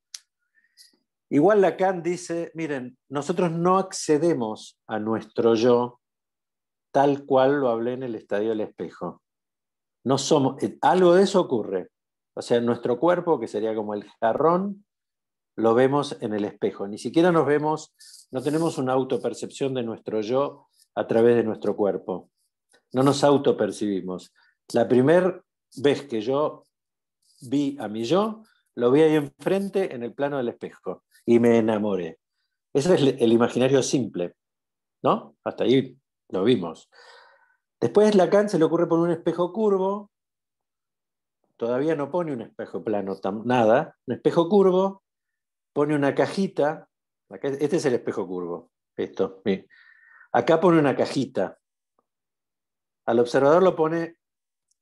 Igual Lacan dice, miren, nosotros no accedemos a nuestro yo tal cual lo hablé en el estadio del espejo. No somos, algo de eso ocurre. O sea, nuestro cuerpo, que sería como el jarrón, lo vemos en el espejo. Ni siquiera nos vemos, no tenemos una autopercepción de nuestro yo a través de nuestro cuerpo. No nos autopercibimos. La primera vez que yo vi a mi yo, lo vi ahí enfrente en el plano del espejo y me enamoré. Ese es el imaginario simple, ¿no? Hasta ahí lo vimos. Después Lacan se le ocurre poner un espejo curvo, todavía no pone un espejo plano, nada, un espejo curvo, pone una cajita, este es el espejo curvo, esto, miren. Acá pone una cajita, al observador lo pone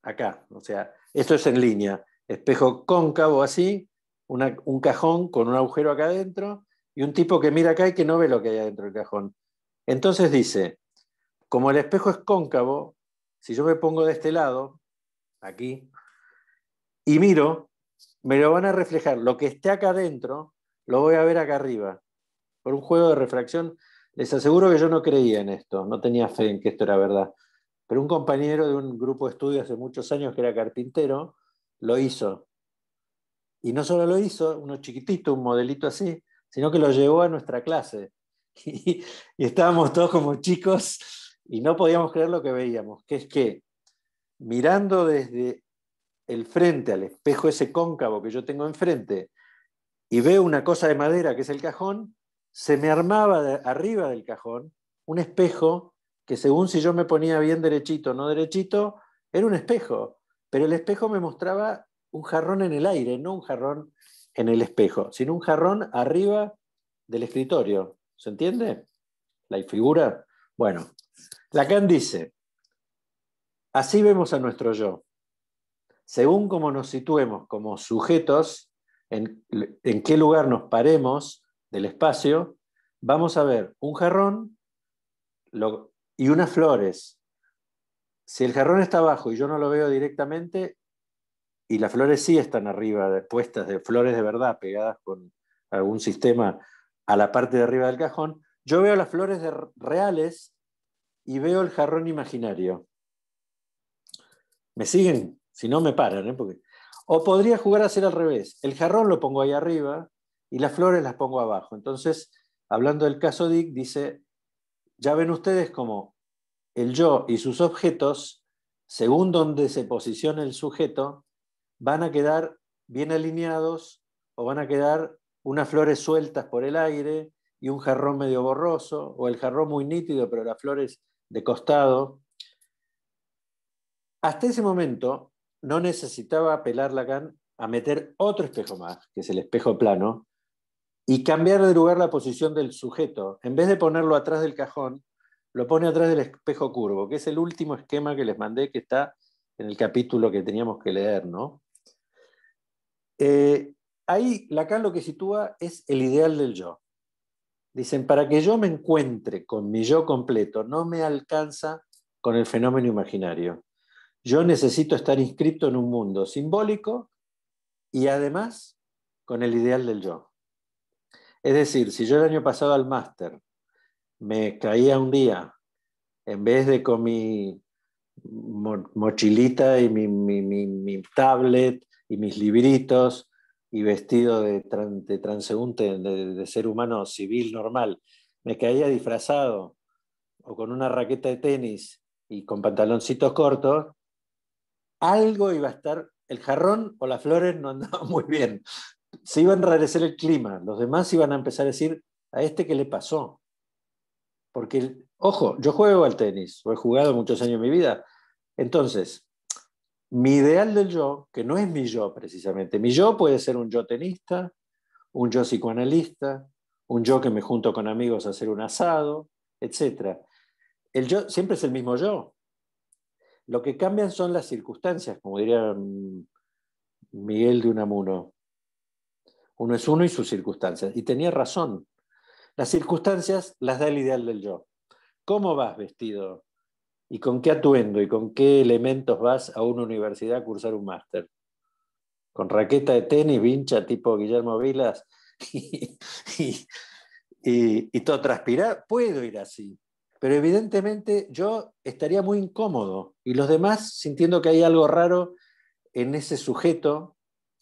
acá, o sea, esto es en línea, espejo cóncavo así, un cajón con un agujero acá adentro y un tipo que mira acá y que no ve lo que hay adentro del cajón. Entonces dice, como el espejo es cóncavo, si yo me pongo de este lado, aquí, y miro, me lo van a reflejar. Lo que esté acá adentro, lo voy a ver acá arriba. Por un juego de refracción, les aseguro que yo no creía en esto, no tenía fe en que esto era verdad. Pero un compañero de un grupo de estudio hace muchos años que era carpintero, lo hizo. Y no solo lo hizo, uno chiquitito, un modelito así, sino que lo llevó a nuestra clase. Y estábamos todos como chicos y no podíamos creer lo que veíamos, que es que mirando desde el frente al espejo ese cóncavo que yo tengo enfrente y veo una cosa de madera que es el cajón, se me armaba arriba del cajón un espejo que según si yo me ponía bien derechito o no derechito, era un espejo. pero el espejo me mostraba un jarrón en el aire, no un jarrón en el espejo, sino un jarrón arriba del escritorio. ¿Se entiende? La figura. Bueno, Lacan dice, así vemos a nuestro yo. Según cómo nos situemos como sujetos, en qué lugar nos paremos del espacio, vamos a ver un jarrón y unas flores. Si el jarrón está abajo y yo no lo veo directamente, y las flores sí están arriba, puestas de flores de verdad, pegadas con algún sistema a la parte de arriba del cajón, yo veo las flores reales y veo el jarrón imaginario. ¿Me siguen? Si no, me paran, Porque... O podría jugar a ser al revés. El jarrón lo pongo ahí arriba y las flores las pongo abajo. Entonces, hablando del caso Dick, dice, ya ven ustedes como el yo y sus objetos, según donde se posicione el sujeto, van a quedar bien alineados o van a quedar unas flores sueltas por el aire y un jarrón medio borroso, o el jarrón muy nítido, pero las flores de costado. Hasta ese momento no necesitaba apelar Lacan a meter otro espejo más, que es el espejo plano, y cambiar de lugar la posición del sujeto. En vez de ponerlo atrás del cajón, lo pone atrás del espejo curvo, que es el último esquema que les mandé, que está en el capítulo que teníamos que leer, ¿no? Ahí Lacan lo que sitúa es el ideal del yo. Dicen, para que yo me encuentre con mi yo completo, no me alcanza con el fenómeno imaginario. Yo necesito estar inscrito en un mundo simbólico y además con el ideal del yo. Es decir, si yo el año pasado al máster me caía un día, en vez de con mi mochilita y mi tablet y mis libritos y vestido de transeúnte, de ser humano civil normal, me caía disfrazado o con una raqueta de tenis y con pantaloncitos cortos, algo iba a estar, el jarrón o las flores no andaban muy bien. Se iba a enrarecer el clima, los demás iban a empezar a decir, ¿a este qué le pasó? Porque, ojo, yo juego al tenis, o he jugado muchos años de mi vida. Entonces, mi ideal del yo, que no es mi yo precisamente, mi yo puede ser un yo tenista, un yo psicoanalista, un yo que me junto con amigos a hacer un asado, etc. El yo siempre es el mismo yo. Lo que cambian son las circunstancias, como diría Miguel de Unamuno. Uno es uno y sus circunstancias. Y tenía razón. Las circunstancias las da el ideal del yo. ¿Cómo vas vestido? ¿Y con qué atuendo? ¿Y con qué elementos vas a una universidad a cursar un máster? ¿Con raqueta de tenis, vincha tipo Guillermo Vilas y todo transpirar? Puedo ir así. Pero evidentemente yo estaría muy incómodo y los demás sintiendo que hay algo raro en ese sujeto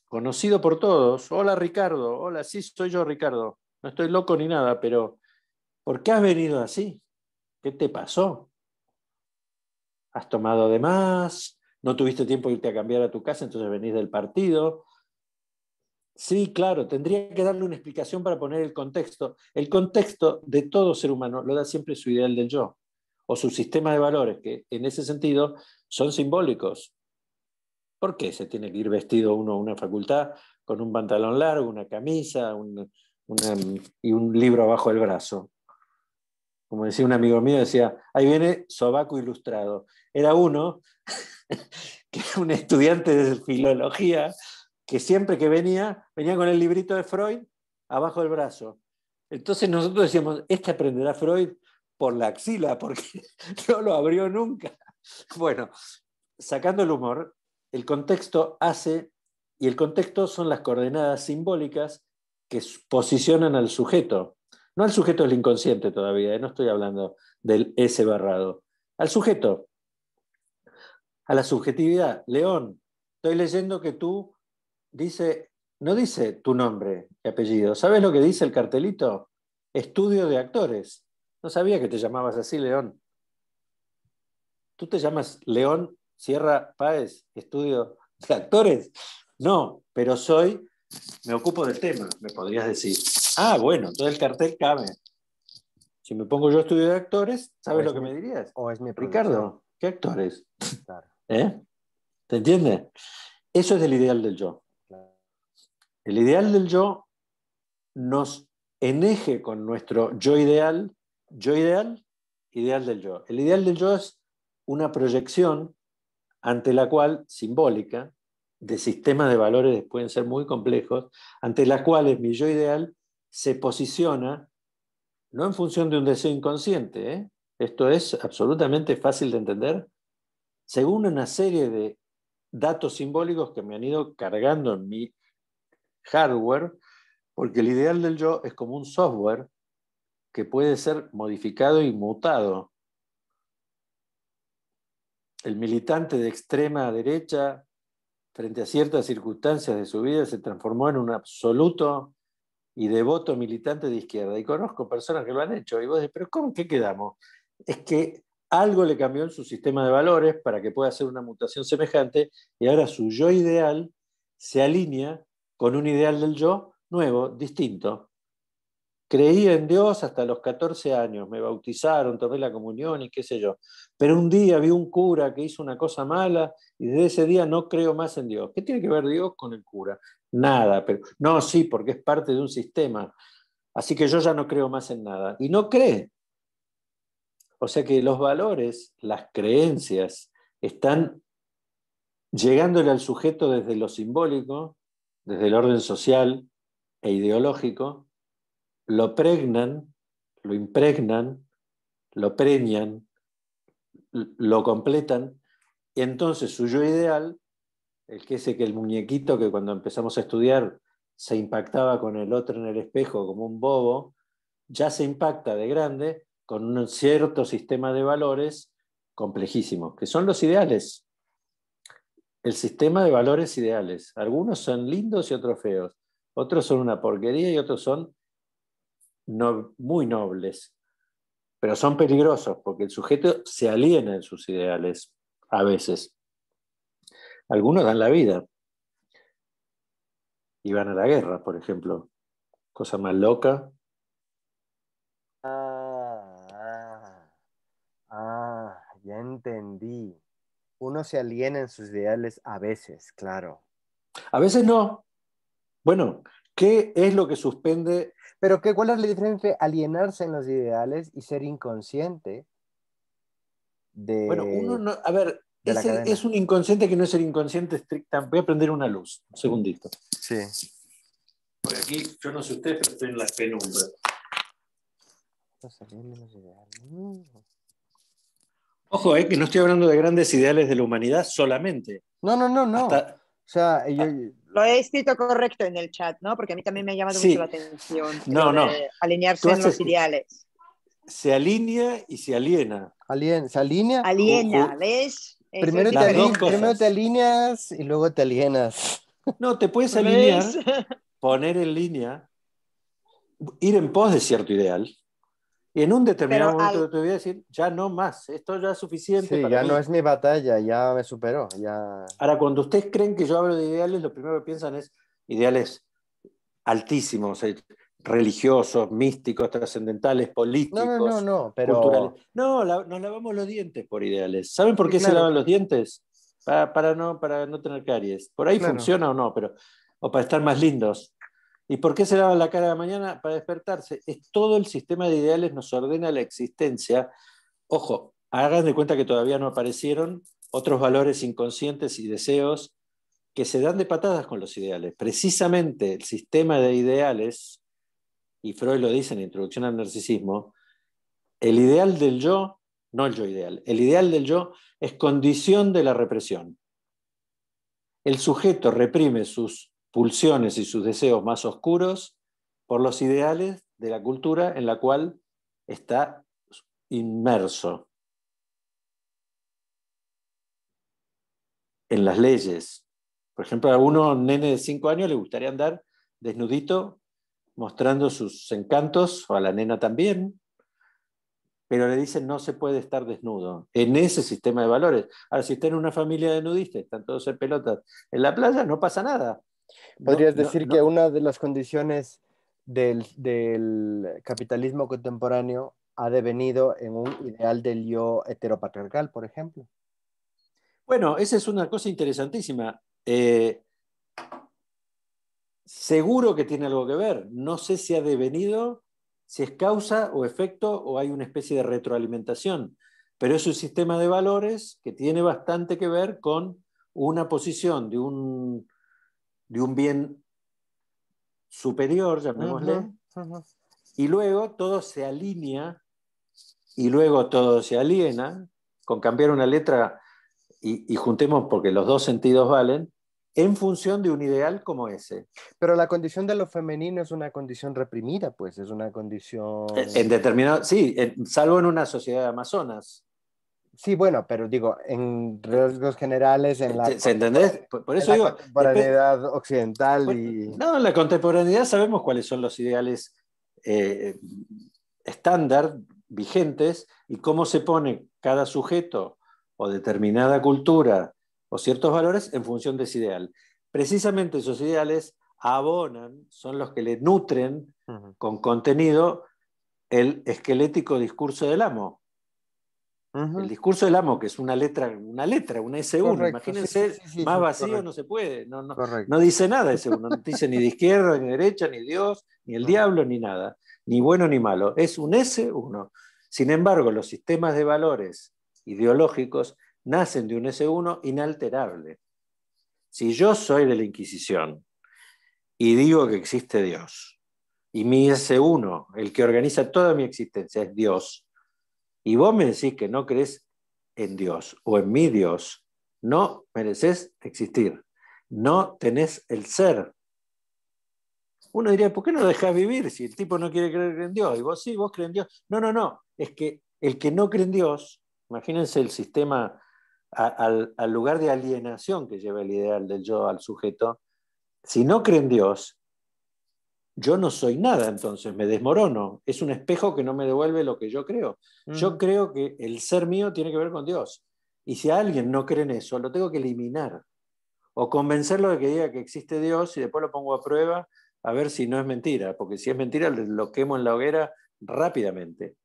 conocido por todos. Hola Ricardo, hola, sí soy yo Ricardo, no estoy loco ni nada, pero ¿por qué has venido así? ¿Qué te pasó? ¿Has tomado de más? ¿No tuviste tiempo de irte a cambiar a tu casa, entonces venís del partido? Sí, claro, tendría que darle una explicación para poner el contexto. El contexto de todo ser humano lo da siempre su ideal del yo, o su sistema de valores, que en ese sentido son simbólicos. ¿Por qué se tiene que ir vestido uno a una facultad con un pantalón largo, una camisa y un libro abajo del brazo? Como decía un amigo mío, decía, ahí viene Sobaco ilustrado. Era uno, que era un estudiante de filología, que siempre que venía con el librito de Freud abajo del brazo. Entonces nosotros decíamos, este aprenderá Freud por la axila, porque no lo abrió nunca. Bueno, sacando el humor, el contexto hace, y el contexto son las coordenadas simbólicas que posicionan al sujeto. No al sujeto del inconsciente todavía, no estoy hablando del ese barrado. Al sujeto, a la subjetividad. León, estoy leyendo que tú no dice tu nombre y apellido. ¿Sabes lo que dice el cartelito? Estudio de actores. No sabía que te llamabas así, León. ¿Tú te llamas León Sierra Páez, estudio de actores? No, pero me ocupo del tema, me podrías decir. Ah, bueno, todo el cartel cabe. Si me pongo yo estudio de actores, ¿sabes lo que me dirías? O es mi Ricardo, ¿qué actores? Claro. ¿Eh? ¿te entiende? Eso es del ideal del yo. El ideal del yo nos eneje con nuestro yo ideal, ideal del yo. El ideal del yo es una proyección ante la cual, simbólica, de sistemas de valores que pueden ser muy complejos, ante las cuales mi yo ideal se posiciona, no en función de un deseo inconsciente, ¿eh? Esto es absolutamente fácil de entender, según una serie de datos simbólicos que me han ido cargando en mi hardware, porque el ideal del yo es como un software que puede ser modificado y mutado. El militante de extrema derecha, frente a ciertas circunstancias de su vida, se transformó en un absoluto y devoto militante de izquierda. Y conozco personas que lo han hecho. Y vos decís, ¿pero cómo? ¿Qué quedamos? Es que algo le cambió en su sistema de valores para que pueda hacer una mutación semejante y ahora su yo ideal se alinea con un ideal del yo nuevo, distinto. Creí en Dios hasta los 14 años, me bautizaron, tomé la comunión y qué sé yo. Pero un día vi un cura que hizo una cosa mala y desde ese día no creo más en Dios. ¿Qué tiene que ver Dios con el cura? Nada, pero no, sí, porque es parte de un sistema. Así que yo ya no creo más en nada. Y no cree. O sea que los valores, las creencias, están llegándole al sujeto desde lo simbólico, desde el orden social e ideológico, lo pregnan, lo impregnan, lo preñan, lo completan, y entonces su yo ideal, el que ese que el muñequito que cuando empezamos a estudiar se impactaba con el otro en el espejo como un bobo, ya se impacta de grande con un cierto sistema de valores complejísimos, que son los ideales. El sistema de valores ideales. Algunos son lindos y otros feos. Otros son una porquería y otros son muy nobles. Pero son peligrosos porque el sujeto se aliena en sus ideales a veces. Algunos dan la vida y van a la guerra, por ejemplo. Cosa más loca. Ya entendí. Uno se aliena en sus ideales a veces, claro. A veces no. Bueno, ¿qué es lo que suspende? Pero ¿cuál es la diferencia entre alienarse en los ideales y ser inconsciente Bueno, uno de, no. A ver, de la ese cadena? es un inconsciente que no es el inconsciente estricta. Voy a prender una luz. Un segundito. Sí. Porque aquí, yo no sé ustedes, pero estoy en la penumbra. No se alienan en los ideales. Ojo, que no estoy hablando de grandes ideales de la humanidad solamente. No. O Hasta, sea, Lo he escrito correcto en el chat, ¿no? Porque a mí también me ha llamado mucho la sí, atención lo no. de Tú alinearse en los haces, ideales. se alinea y se aliena. se alinea. Aliena, ¿ves? Eso es Las dos diferente. Primero te cosas. alineas y luego te alienas. No, te puedes ¿Ves? alinear, poner en línea, ir en pos de cierto ideal, y en un determinado Pero momento de tu vida decir, ya no más, esto ya es suficiente Sí, para ya no mí. es mi batalla, ya me superó, ya. Ahora, cuando ustedes creen que yo hablo de ideales, lo primero que piensan es ideales altísimos, religiosos, místicos, trascendentales, políticos, No, culturales. pero No, nos lavamos los dientes por ideales. ¿Saben por sí, qué se claro, lavan los dientes? Para no tener caries. Por ahí claro. funciona o no, o para estar más lindos. ¿Y por qué se lavan la cara de la mañana? Para despertarse. Es todo el sistema de ideales nos ordena la existencia. Ojo, hagan de cuenta que todavía no aparecieron otros valores inconscientes y deseos que se dan de patadas con los ideales. Precisamente el sistema de ideales, y Freud lo dice en Introducción al Narcisismo, el ideal del yo, no el yo ideal, el ideal del yo es condición de la represión. El sujeto reprime sus pulsiones y sus deseos más oscuros por los ideales de la cultura en la cual está inmerso. En las leyes. Por ejemplo, a un nene de 5 años le gustaría andar desnudito mostrando sus encantos, o a la nena también, pero le dicen no se puede estar desnudo en ese sistema de valores. Ahora, si está en una familia de nudistas, están todos en pelotas en la playa, no pasa nada. Podrías decir que una de las condiciones del capitalismo contemporáneo ha devenido en un ideal del yo heteropatriarcal, por ejemplo. Bueno, esa es una cosa interesantísima. Seguro que tiene algo que ver. No sé si ha devenido, si es causa o efecto o hay una especie de retroalimentación, pero es un sistema de valores que tiene bastante que ver con una posición de un bien superior, llamémosle, y luego todo se alinea y luego todo se aliena, con cambiar una letra y juntemos porque los dos sentidos valen, en función de un ideal como ese. Pero la condición de lo femenino es una condición reprimida, pues, es una condición... En determinado, sí, salvo en una sociedad de amazonas. Sí, bueno, pero digo, en rasgos generales, en la, ¿Se entendés? Por eso en la digo, contemporaneidad occidental bueno, y... no, en la contemporaneidad sabemos cuáles son los ideales estándar, vigentes, y cómo se pone cada sujeto o determinada cultura o ciertos valores en función de ese ideal. Precisamente esos ideales abonan, son los que le nutren con contenido el esquelético discurso del amo. El discurso del amo, que es una letra, un S1, Correcto, imagínense, sí, más vacío correcto. no se puede, no Correcto. dice nada S1, no dice ni de izquierda, ni de derecha, ni Dios, ni el diablo, ni nada, ni bueno ni malo, es un S1. Sin embargo, los sistemas de valores ideológicos nacen de un S1 inalterable. Si yo soy de la Inquisición y digo que existe Dios, y mi S1, el que organiza toda mi existencia, es Dios, y vos me decís que no crees en Dios o en mi Dios, no mereces existir. No tenés el ser. Uno diría, ¿por qué no dejás vivir si el tipo no quiere creer en Dios? Y vos sí, vos crees en Dios. No. Es que el que no cree en Dios, imagínense el sistema al lugar de alienación que lleva el ideal del yo al sujeto. Si no cree en Dios, yo no soy nada, entonces me desmorono. Es un espejo que no me devuelve lo que yo creo. Yo creo que el ser mío tiene que ver con Dios. Y si alguien no cree en eso, lo tengo que eliminar. O convencerlo de que diga que existe Dios y después lo pongo a prueba a ver si no es mentira. Porque si es mentira, lo quemo en la hoguera rápidamente.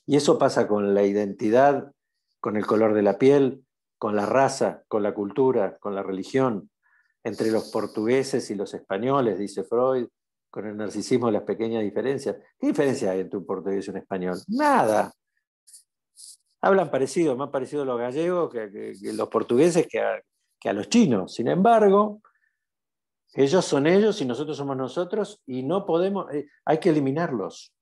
Y eso pasa con la identidad, con el color de la piel, con la raza, con la cultura, con la religión. Entre los portugueses y los españoles, dice Freud, con el narcisismo las pequeñas diferencias. ¿Qué diferencia hay entre un portugués y un español? Nada. Hablan parecido, más parecido a los gallegos que los portugueses que a los chinos. Sin embargo, ellos son ellos y nosotros somos nosotros y no podemos, hay que eliminarlos.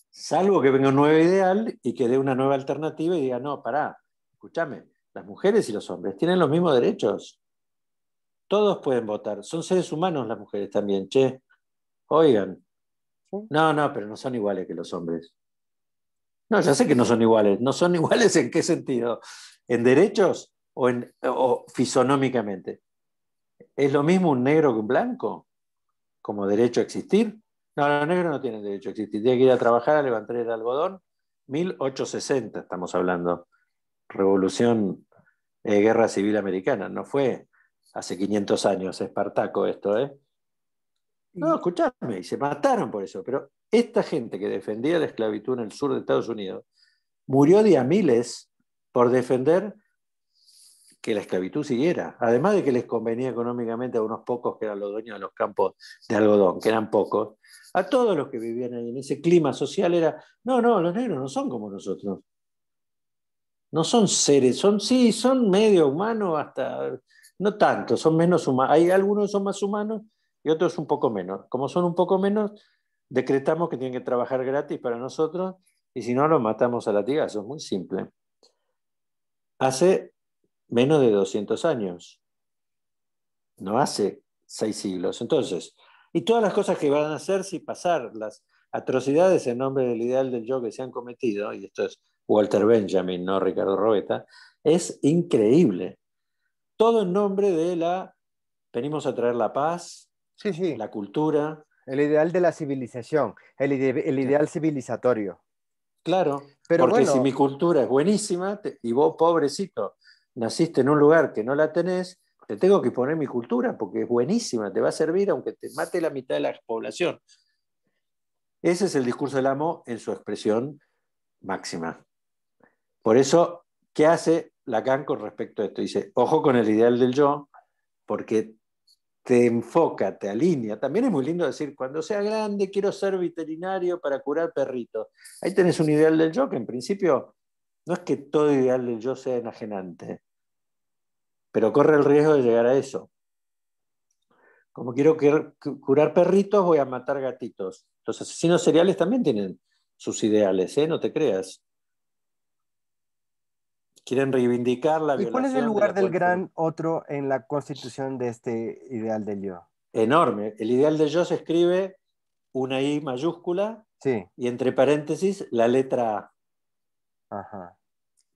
Salvo que venga un nuevo ideal y que dé una nueva alternativa y diga, no, pará, escúchame, las mujeres y los hombres tienen los mismos derechos. Todos pueden votar. Son seres humanos las mujeres también, che. Oigan. No, pero no son iguales que los hombres. No, ya sé que no son iguales. ¿No son iguales en qué sentido? ¿En derechos o fisonómicamente? ¿Es lo mismo un negro que un blanco? ¿Como derecho a existir? No, los negros no tienen derecho a existir. Tienen que ir a trabajar, a levantar el algodón. 1860 estamos hablando. Revolución, Guerra Civil Americana. No fue hace 500 años, Espartaco esto, ¿eh? No, escuchadme, y se mataron por eso, pero esta gente que defendía la esclavitud en el sur de Estados Unidos murió de a miles por defender que la esclavitud siguiera, además de que les convenía económicamente a unos pocos que eran los dueños de los campos de algodón, que eran pocos, a todos los que vivían ahí en ese clima social era, no, los negros no son como nosotros, no son seres, son medio humanos hasta, no tanto, son menos humanos, hay algunos que son más humanos y otros un poco menos. Como son un poco menos, decretamos que tienen que trabajar gratis para nosotros y si no, los matamos a latigazos. Muy simple. Hace menos de 200 años. No hace 6 siglos. Entonces, y todas las cosas que van a hacer si pasar las atrocidades en nombre del ideal del yo que se han cometido, y esto es Walter Benjamin, no Ricardo Robeta, es increíble. Todo en nombre de venimos a traer la paz, la cultura. El ideal de la civilización, el ideal civilizatorio. Claro, pero porque bueno, si mi cultura es buenísima y vos, pobrecito, naciste en un lugar que no la tenés, te tengo que poner mi cultura porque es buenísima, te va a servir aunque te mate la mitad de la población. Ese es el discurso del amo en su expresión máxima. Por eso, ¿qué hace Lacan con respecto a esto. Dice, ojo con el ideal del yo, porque te enfoca, te alinea. También es muy lindo decir, cuando sea grande quiero ser veterinario para curar perritos. Ahí tenés un ideal del yo que en principio no es que todo ideal del yo sea enajenante, pero corre el riesgo de llegar a eso. Como quiero curar perritos, voy a matar gatitos. Los asesinos seriales también tienen sus ideales, ¿eh? No te creas. Quieren reivindicar la ¿Y cuál es el violación de lugar la del cual gran otro en la constitución de este ideal del yo? enorme. El ideal del yo se escribe una I mayúscula Sí, y entre paréntesis la letra A, ajá.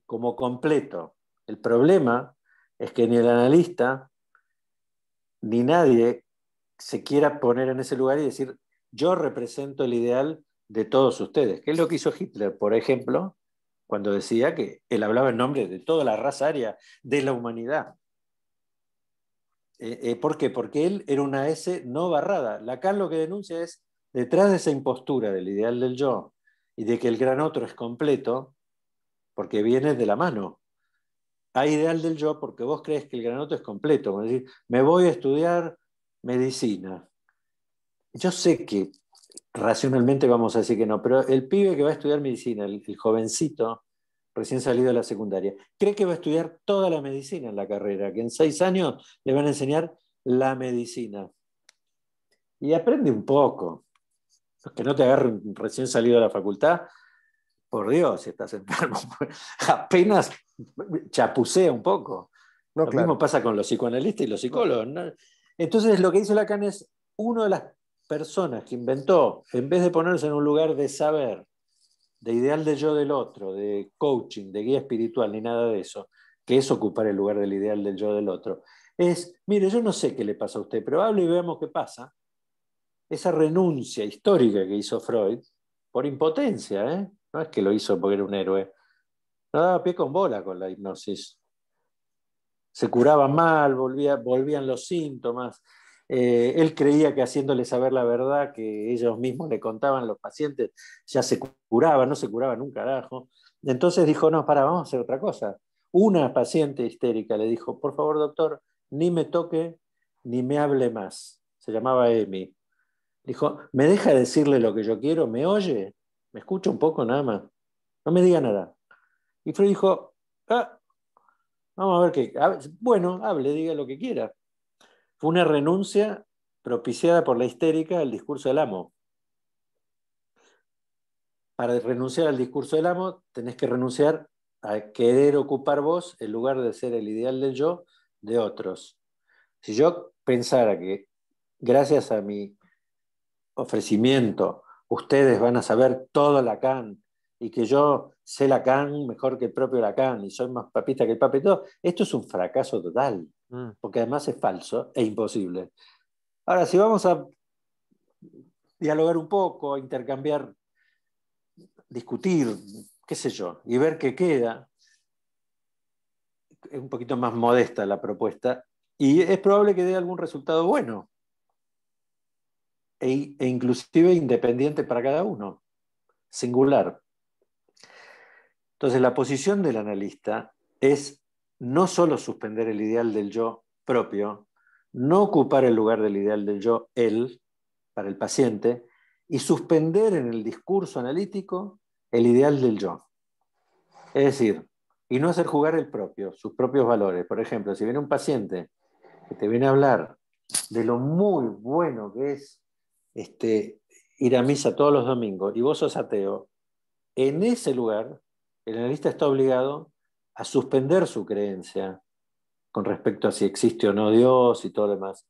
como completo. El problema es que ni el analista ni nadie se quiera poner en ese lugar y decir, yo represento el ideal de todos ustedes, que es lo que hizo Hitler, por ejemplo, cuando decía que él hablaba en nombre de toda la raza aria, de la humanidad. ¿Por qué? Porque él era una S no barrada. Lacan lo que denuncia es, detrás de esa impostura del ideal del yo y de que el gran otro es completo, porque viene de la mano. Hay ideal del yo porque vos crees que el gran otro es completo. Es decir, me voy a estudiar medicina. Yo sé que racionalmente vamos a decir que no, pero el pibe que va a estudiar medicina, el jovencito, recién salido de la secundaria, cree que va a estudiar toda la medicina en la carrera, que en 6 años le van a enseñar la medicina. Y aprende un poco. Que no te agarre recién salido de la facultad, por Dios, si estás enfermo, apenas chapucea un poco. No, Lo claro. mismo pasa con los psicoanalistas y los psicólogos, ¿no? Entonces, lo que hizo Lacan es una de las personas que inventó, en vez de ponerse en un lugar de saber, de ideal de yo del otro, de coaching, de guía espiritual, ni nada de eso, que es ocupar el lugar del ideal del yo del otro, es, mire, yo no sé qué le pasa a usted, pero hable y veamos qué pasa. Esa renuncia histórica que hizo Freud, por impotencia, ¿eh? No es que lo hizo porque era un héroe, no daba pie con bola con la hipnosis. Se curaba mal, volvían los síntomas. Él creía que haciéndole saber la verdad que ellos mismos le contaban los pacientes, ya se curaba, no se curaba nunca, carajo. Entonces dijo, no, vamos a hacer otra cosa. Una paciente histérica le dijo, por favor, doctor, ni me toque, ni me hable más. Se llamaba Amy. Dijo, ¿me deja decirle lo que yo quiero? ¿Me oye? ¿Me escucha un poco nada más? No me diga nada. Y Freud dijo, vamos a ver qué. Bueno, hable, diga lo que quiera. Fue una renuncia propiciada por la histérica al discurso del amo. Para renunciar al discurso del amo, tenés que renunciar a querer ocupar vos el lugar de ser el ideal del yo de otros. Si yo pensara que gracias a mi ofrecimiento ustedes van a saber todo Lacan y que yo sé Lacan mejor que el propio Lacan y soy más papista que el papa y todo, esto es un fracaso total, porque además es falso e imposible. Ahora, si vamos a dialogar un poco, a intercambiar, discutir, qué sé yo, y ver qué queda, es un poquito más modesta la propuesta, y es probable que dé algún resultado bueno, e inclusive independiente para cada uno, singular. Entonces, la posición del analista es no solo suspender el ideal del yo propio, no ocupar el lugar del ideal del yo, él, para el paciente, y suspender en el discurso analítico el ideal del yo. Es decir, y no hacer jugar el propio, sus propios valores. Por ejemplo, si viene un paciente que te viene a hablar de lo muy bueno que es ir a misa todos los domingos y vos sos ateo, en ese lugar el analista está obligado a suspender su creencia con respecto a si existe o no Dios y todo lo demás,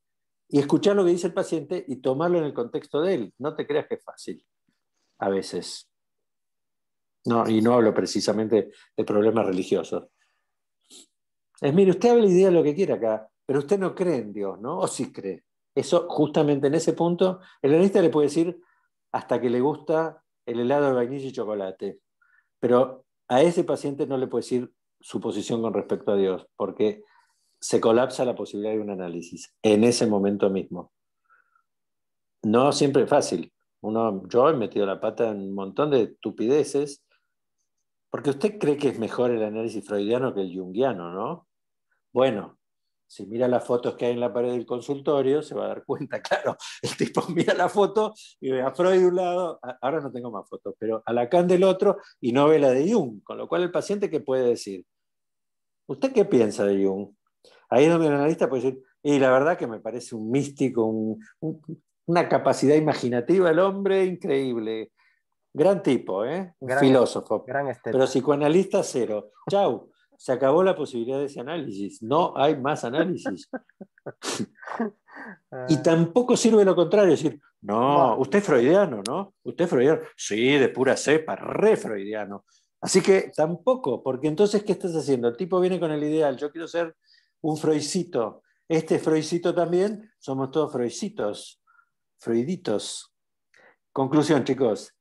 y escuchar lo que dice el paciente y tomarlo en el contexto de él. No te creas que es fácil, a veces. No, y no hablo precisamente de problemas religiosos. Mire, usted habla y diga lo que quiera acá, pero usted no cree en Dios, ¿no? O sí cree. Eso, justamente en ese punto, el analista le puede decir hasta que le gusta el helado de vainilla y chocolate. Pero a ese paciente no le puede decir su posición con respecto a Dios, porque se colapsa la posibilidad de un análisis en ese momento mismo. No siempre es fácil. Yo he metido la pata en un montón de estupideces Porque usted cree que es mejor el análisis freudiano que el junguiano, ¿no? Bueno, si mira las fotos que hay en la pared del consultorio, se va a dar cuenta, claro, el tipo mira la foto y ve a Freud de un lado, ahora no tengo más fotos, pero a Lacan del otro y no ve la de Jung, con lo cual el paciente, ¿qué puede decir? ¿Usted qué piensa de Jung? Ahí es donde el analista puede decir, y la verdad que me parece un místico, una capacidad imaginativa el hombre increíble. Gran tipo, ¿eh? Un filósofo. Gran esteta. Pero psicoanalista cero. Chau. Se acabó la posibilidad de ese análisis. No hay más análisis. Y tampoco sirve lo contrario, decir, no, usted es freudiano, ¿no? Usted es freudiano. Sí, de pura cepa, re freudiano. Así que tampoco, porque entonces, ¿qué estás haciendo? El tipo viene con el ideal, yo quiero ser un Freudcito. Este Freudcito también, somos todos Freudcitos, Freuditos. Conclusión, chicos,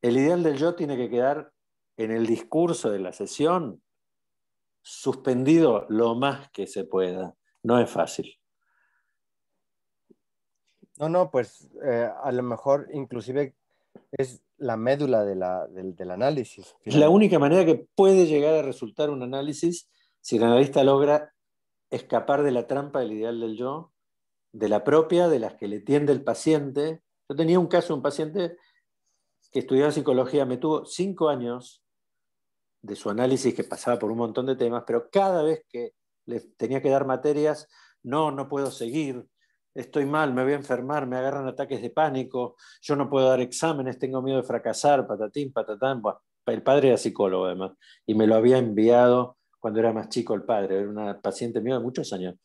el ideal del yo tiene que quedar en el discurso de la sesión suspendido lo más que se pueda. No es fácil. No, pues a lo mejor inclusive es la médula del análisis. Es la única manera que puede llegar a resultar un análisis si el analista logra escapar de la trampa del ideal del yo, de la propia, de las que le tiende el paciente. Yo tenía un caso de un paciente que estudiaba psicología, me tuvo 5 años de su análisis que pasaba por un montón de temas, pero cada vez que le tenía que dar materias, no puedo seguir, estoy mal, me voy a enfermar, me agarran ataques de pánico, yo no puedo dar exámenes, tengo miedo de fracasar, patatín, patatán. Bueno, el padre era psicólogo además, y me lo había enviado cuando era más chico el padre, era una paciente mío de muchos años.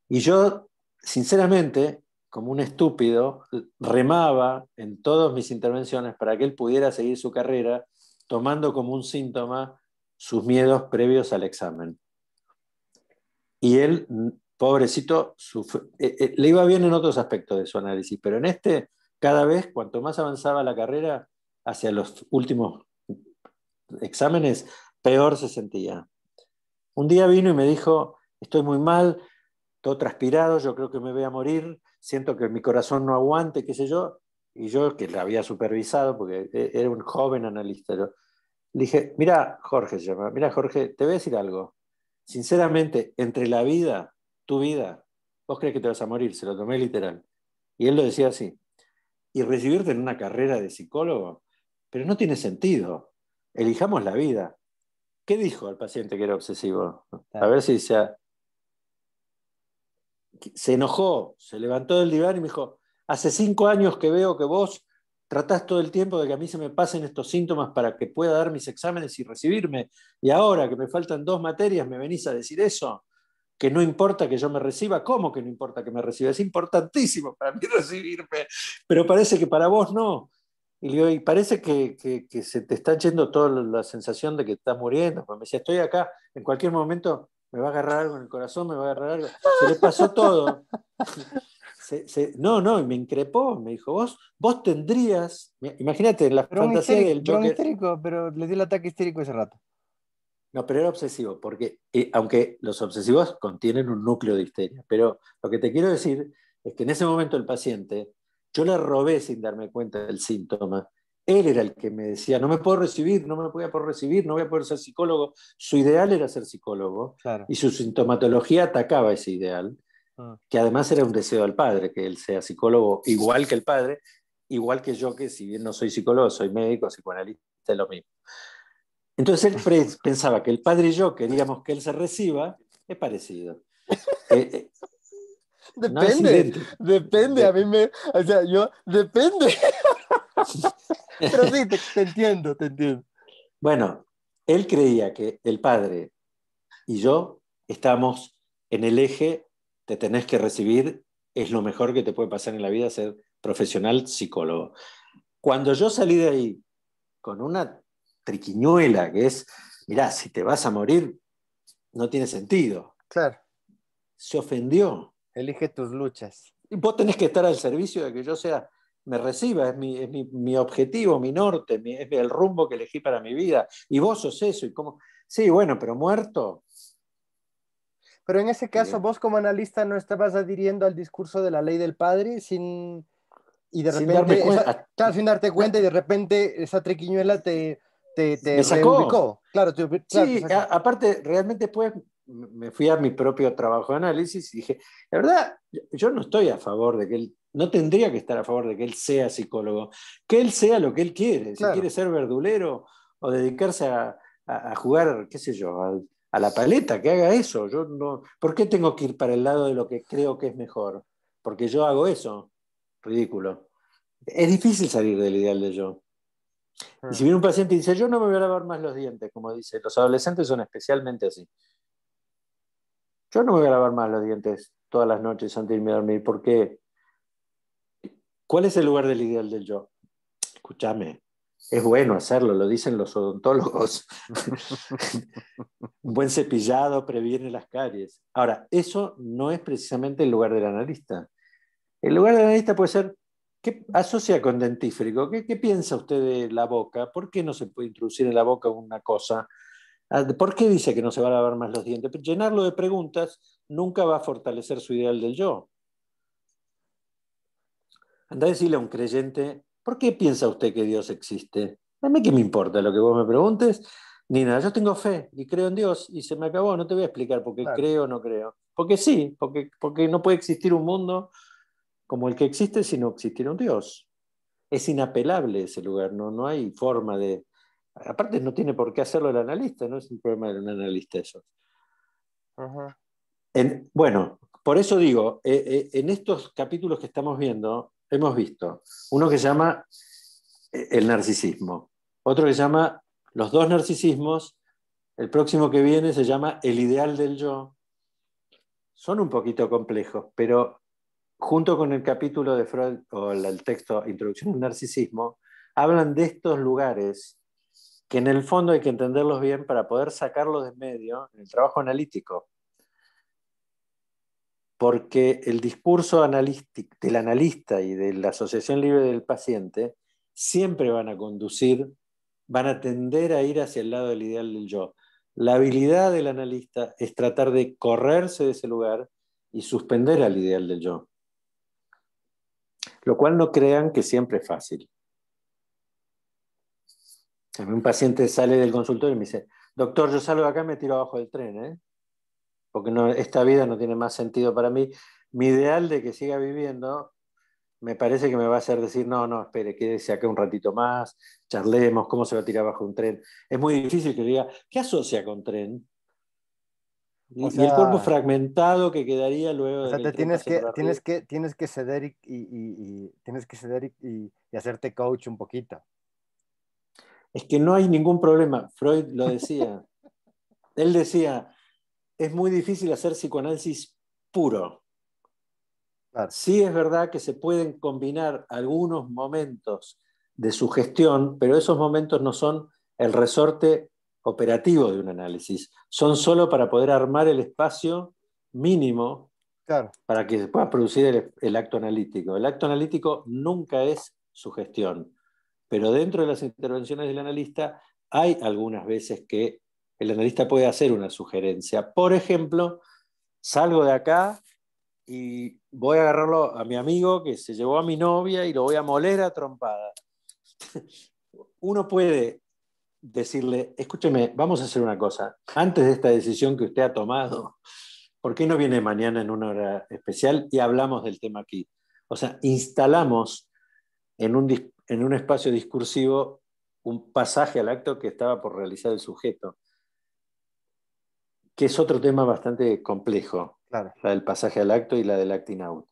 Y yo, sinceramente, como un estúpido, remaba en todas mis intervenciones para que él pudiera seguir su carrera, tomando como un síntoma sus miedos previos al examen. Y él, pobrecito, le iba bien en otros aspectos de su análisis, pero en este, cada vez, cuanto más avanzaba la carrera, hacia los últimos exámenes, peor se sentía. Un día vino y me dijo, estoy muy mal, todo transpirado, yo creo que me voy a morir, siento que mi corazón no aguante, qué sé yo, y yo que la había supervisado, porque era un joven analista, le dije, mira Jorge, mira Jorge, te voy a decir algo, sinceramente, entre la vida, tu vida, vos crees que te vas a morir, se lo tomé literal, y él lo decía así, y recibirte en una carrera de psicólogo, pero no tiene sentido, elijamos la vida. ¿Qué dijo al paciente que era obsesivo? A ver si se enojó, se levantó del diván y me dijo, hace 5 años que veo que vos tratás todo el tiempo de que a mí se me pasen estos síntomas para que pueda dar mis exámenes y recibirme, y ahora que me faltan 2 materias me venís a decir eso, que no importa que yo me reciba. ¿Cómo que no importa que me reciba? Es importantísimo para mí recibirme, pero parece que para vos no. Y le digo, y parece que se te está yendo toda la sensación de que estás muriendo. Porque me decía, estoy acá, en cualquier momento me va a agarrar algo en el corazón, me va a agarrar algo. Se le pasó todo. No, y me increpó, me dijo, vos tendrías, imagínate, la fantasía del Joker. Joker. Histérico, pero le dio el ataque histérico ese rato. No, pero era obsesivo, porque aunque los obsesivos contienen un núcleo de histeria, pero lo que te quiero decir es que en ese momento el paciente, yo le robé sin darme cuenta del síntoma. Él era el que me decía, no me puedo recibir, no me voy a poder recibir, no voy a poder ser psicólogo. Su ideal era ser psicólogo, claro. Y su sintomatología atacaba ese ideal, que además era un deseo del padre, que él sea psicólogo igual que el padre, igual que yo, que si bien no soy psicólogo, soy médico, psicoanalista, es lo mismo. Entonces él pensaba que el padre y yo queríamos que él se reciba, es parecido. Depende, a mí o sea, depende. Pero sí, te entiendo. Bueno, él creía que el padre y yo estábamos en el eje, te tenés que recibir, es lo mejor que te puede pasar en la vida ser profesional psicólogo. Cuando yo salí de ahí con una triquiñuela que es, mirá, si te vas a morir, no tiene sentido. Claro. Se ofendió. Elige tus luchas. Y vos tenés que estar al servicio de que yo me reciba, es mi objetivo, mi norte, es el rumbo que elegí para mi vida. Y vos sos eso. Y cómo, sí, bueno, pero muerto. Pero en ese caso, vos como analista no estabas adhiriendo al discurso de la ley del padre sin darte cuenta, y de repente esa triquiñuela te te me sacó. reubicó. Claro, Sí, aparte, realmente después me fui a mi propio trabajo de análisis y dije, la verdad, yo no estoy a favor de que él, no tendría que estar a favor de que él sea psicólogo, que él sea lo que él quiere, si Claro. quiere ser verdulero o dedicarse a jugar, qué sé yo, a la paleta, que haga eso. Yo no, ¿por qué tengo que ir para el lado de lo que creo que es mejor? Porque yo hago eso. Ridículo. Es difícil salir del ideal de yo. Y si viene un paciente y dice, yo no me voy a lavar más los dientes, como dice, los adolescentes son especialmente así. Yo no me voy a lavar más los dientes todas las noches antes de irme a dormir. ¿Por qué? ¿Cuál es el lugar del ideal del yo? Escúchame, es bueno hacerlo, lo dicen los odontólogos. Un buen cepillado previene las caries. Ahora, eso no es precisamente el lugar del analista. El lugar del analista puede ser, ¿qué asocia con dentífrico? ¿Qué piensa usted de la boca? ¿Por qué no se puede introducir en la boca una cosa? ¿Por qué dice que no se va a lavar más los dientes? Llenarlo de preguntas nunca va a fortalecer su ideal del yo. Anda a decirle a un creyente, ¿por qué piensa usted que Dios existe? A mí qué me importa lo que vos me preguntes, ni nada. Yo tengo fe y creo en Dios y se me acabó. No te voy a explicar por qué creo o no creo. Porque sí, porque no puede existir un mundo como el que existe si no existiera un Dios. Es inapelable ese lugar, no hay forma de... Aparte no tiene por qué hacerlo el analista, no es un problema de un analista eso. Bueno, por eso digo, en estos capítulos que estamos viendo, hemos visto uno que se llama el narcisismo, otro que se llama los dos narcisismos, el próximo que viene se llama el ideal del yo. Son un poquito complejos, pero junto con el capítulo de Freud, o el texto Introducción al Narcisismo, hablan de estos lugares que en el fondo hay que entenderlos bien para poder sacarlos de en medio en el trabajo analítico. Porque el discurso del analista y de la asociación libre del paciente siempre van a conducir, van a tender a ir hacia el lado del ideal del yo. La habilidad del analista es tratar de correrse de ese lugar y suspender al ideal del yo. Lo cual no crean que siempre es fácil. A mí un paciente sale del consultorio y me dice, doctor, yo salgo de acá y me tiro abajo del tren, ¿eh? Porque esta vida no tiene más sentido para mí. Mi ideal de que siga viviendo me parece que me va a hacer decir, no, espere, quédese acá un ratito más, charlemos, ¿cómo se va a tirar abajo un tren? Es muy difícil que diga, ¿qué asocia con tren? Y el cuerpo fragmentado que quedaría luego de que el tren pase por arriba. Tienes que ceder tienes que ceder y hacerte coach un poquito. Es que no hay ningún problema. Freud lo decía. Él decía, es muy difícil hacer psicoanálisis puro. Claro. Sí es verdad que se pueden combinar algunos momentos de sugestión, pero esos momentos no son el resorte operativo de un análisis. Son solo para poder armar el espacio mínimo para que se pueda producir el acto analítico. El acto analítico nunca es sugestión, pero dentro de las intervenciones del analista hay algunas veces que el analista puede hacer una sugerencia. Por ejemplo, salgo de acá y voy a agarrarlo a mi amigo que se llevó a mi novia y lo voy a moler a trompada. Uno puede decirle, escúcheme, vamos a hacer una cosa. Antes de esta decisión que usted ha tomado, ¿por qué no viene mañana en una hora especial y hablamos del tema aquí? O sea, instalamos en un espacio discursivo un pasaje al acto que estaba por realizar el sujeto, que es otro tema bastante complejo, claro. La del pasaje al acto y la del acting out.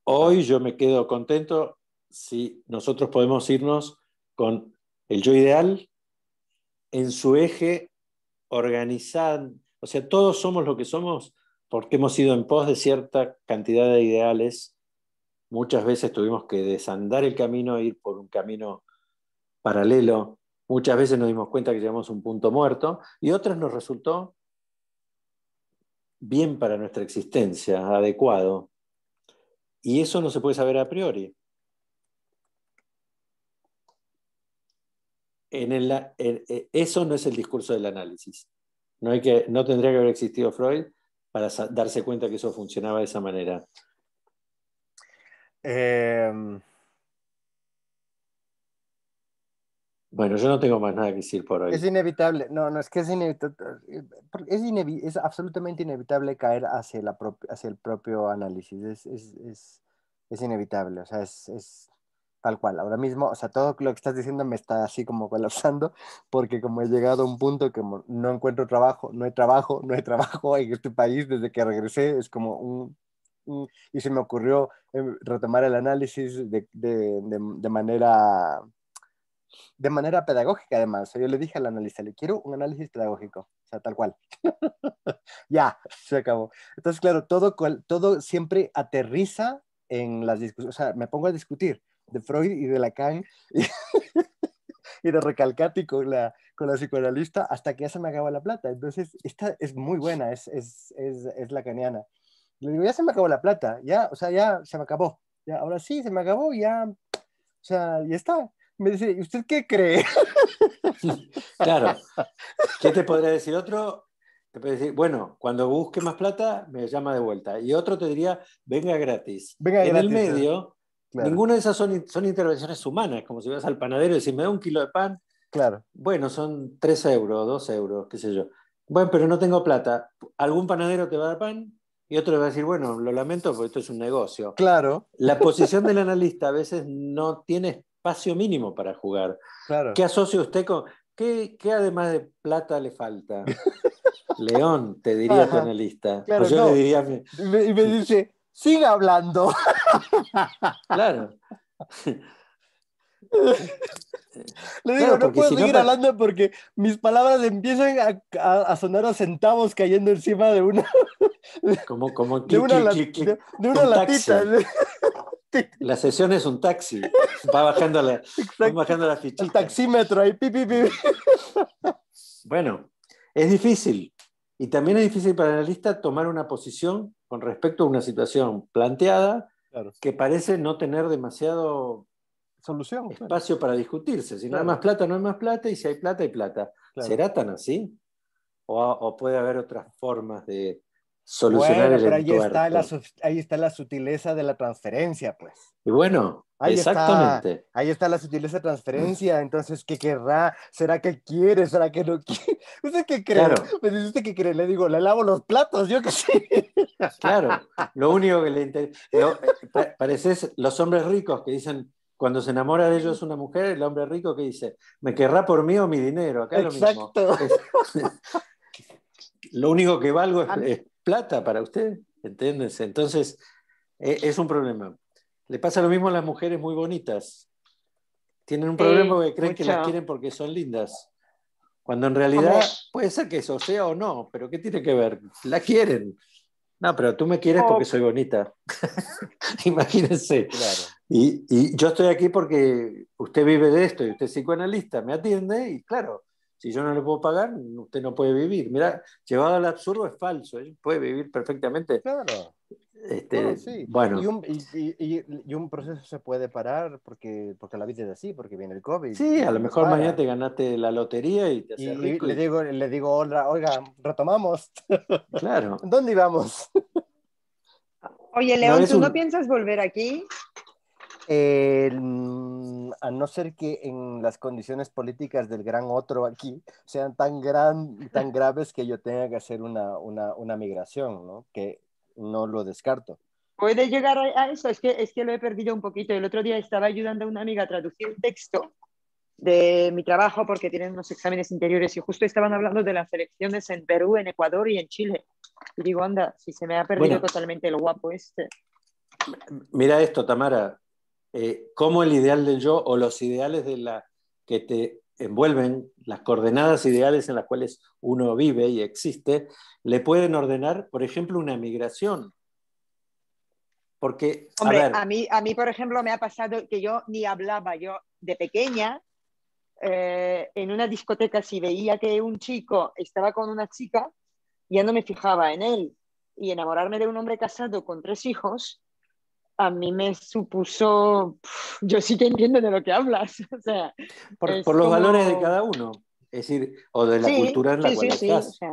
Hoy yo me quedo contento si nosotros podemos irnos con el yo ideal en su eje organizado. O sea, todos somos lo que somos porque hemos ido en pos de cierta cantidad de ideales. Muchas veces tuvimos que desandar el camino e ir por un camino paralelo. Muchas veces nos dimos cuenta que llegamos a un punto muerto y otras nos resultó bien para nuestra existencia, adecuado. Y eso no se puede saber a priori. Eso no es el discurso del análisis. No tendría que haber existido Freud para darse cuenta que eso funcionaba de esa manera. Bueno, yo no tengo más nada que decir por hoy. Es inevitable, no, es que es inevitable, es absolutamente inevitable caer hacia el propio análisis, es inevitable, o sea, es tal cual. Ahora mismo, o sea, todo lo que estás diciendo me está así como colapsando, porque como he llegado a un punto que no encuentro trabajo, no hay trabajo, no hay trabajo en este país desde que regresé, es como y se me ocurrió retomar el análisis de manera pedagógica, además. O sea, yo le dije al analista, le quiero un análisis pedagógico, o sea, tal cual. Ya, se acabó. Entonces, claro, todo siempre aterriza en las discusiones. O sea, me pongo a discutir de Freud y de Lacan y de Recalcati con la psicoanalista hasta que ya se me acaba la plata. Entonces, esta es muy buena, es lacaniana. Le digo, ya se me acabó la plata, ya, o sea, ya se me acabó. Ya, ahora sí, se me acabó, ya, o sea, ya está. Me dice, ¿y usted qué cree? Claro. ¿Qué te podría decir otro? Te puede decir, bueno, cuando busque más plata, me llama de vuelta. Y otro te diría, venga gratis. Venga En el gratis, medio, claro, ninguna de esas son intervenciones humanas, como si vas al panadero y decís, me da un kilo de pan. claro. Bueno, son 3 euros, 2 euros, qué sé yo. Bueno, pero no tengo plata. Algún panadero te va a dar pan y otro le va a decir, bueno, lo lamento porque esto es un negocio. Claro, La posición del analista a veces no tiene espacio mínimo para jugar. claro. ¿Qué asocia usted con... ¿Qué además de plata le falta? León, te diría tu Ajá, analista. O claro, yo le no. diría... Y me dice, siga hablando. Claro, Le digo, claro, no porque puedo si no... seguir hablando porque mis palabras empiezan a sonar a centavos cayendo encima Como de clic, una, clic, clic, clic. de una Un latita. taxi. La sesión es un taxi. Van Exacto. bajando las El fichitas. taxímetro ahí, pi, pi, pi. Bueno, es difícil. Y también es difícil para el analista tomar una posición con respecto a una situación planteada Claro. que parece no tener demasiado Solución, claro. espacio para discutirse. Si no hay Claro, más plata, no hay más plata, y si hay plata, hay plata. claro. ¿Será tan así? ¿O puede haber otras formas de solucionar Bueno, el pero entuerto? ahí está la sutileza de la transferencia, pues. Y bueno, exactamente. Ahí está la sutileza de transferencia. Entonces, ¿qué querrá? ¿Será que quiere? ¿Será que no quiere? ¿Usted qué cree? Claro, Me dice, ¿usted qué cree? Le digo, le lavo los platos, yo qué sé. claro. Lo único que le interesa... Pareces los hombres ricos que dicen, cuando se enamora de ellos una mujer, el hombre rico que dice, ¿me querrá por mí o mi dinero? Acá es lo mismo. Exacto. Lo único que valgo A mí- es plata para usted, ¿entiendes? Entonces, es un problema. Le pasa lo mismo a las mujeres muy bonitas. Tienen un problema Sí, porque creen que las mucho. quieren porque son lindas. Cuando en Hombre, realidad puede ser que eso sea o no, pero ¿qué tiene que ver? La quieren. No, pero tú me quieres porque o soy bonita. Imagínense. Claro. Y yo estoy aquí porque usted vive de esto y usted es psicoanalista, me atiende y claro, si yo no le puedo pagar, usted no puede vivir. Mira, llevado al absurdo es falso, él puede vivir perfectamente. Claro. No, sí. Bueno, Y un proceso se puede parar porque la vida es así, porque viene el COVID sí, a y lo no mejor mañana para. te ganaste la lotería y te haces Y rico y le digo, hola, oiga, retomamos. claro, ¿Dónde íbamos? oye, no León, es ¿tú no un... piensas volver aquí? A no ser que en las condiciones políticas del gran otro aquí sean tan graves que yo tenga que hacer una migración, ¿no? Que no lo descarto. ¿Puede llegar a eso? Es que lo he perdido un poquito. El otro día estaba ayudando a una amiga a traducir un texto de mi trabajo porque tienen unos exámenes interiores y justo estaban hablando de las elecciones en Perú, en Ecuador y en Chile. Y digo, anda, si se me ha perdido Bueno, totalmente el guapo este. mira esto, Tamara, cómo el ideal del yo o los ideales de la que te envuelven, las coordenadas ideales en las cuales uno vive y existe, le pueden ordenar, por ejemplo, una migración. Porque, a Hombre, ver, a mí, por ejemplo, me ha pasado que yo ni hablaba. Yo de pequeña, en una discoteca, si veía que un chico estaba con una chica, ya no me fijaba en él. Y enamorarme de un hombre casado con 3 hijos, a mí me supuso, yo sí que entiendo de lo que hablas. O sea, por es los valores de como, cada uno, es decir, o de la sí, cultura en la sí, cual sí, sí. O estás. sea,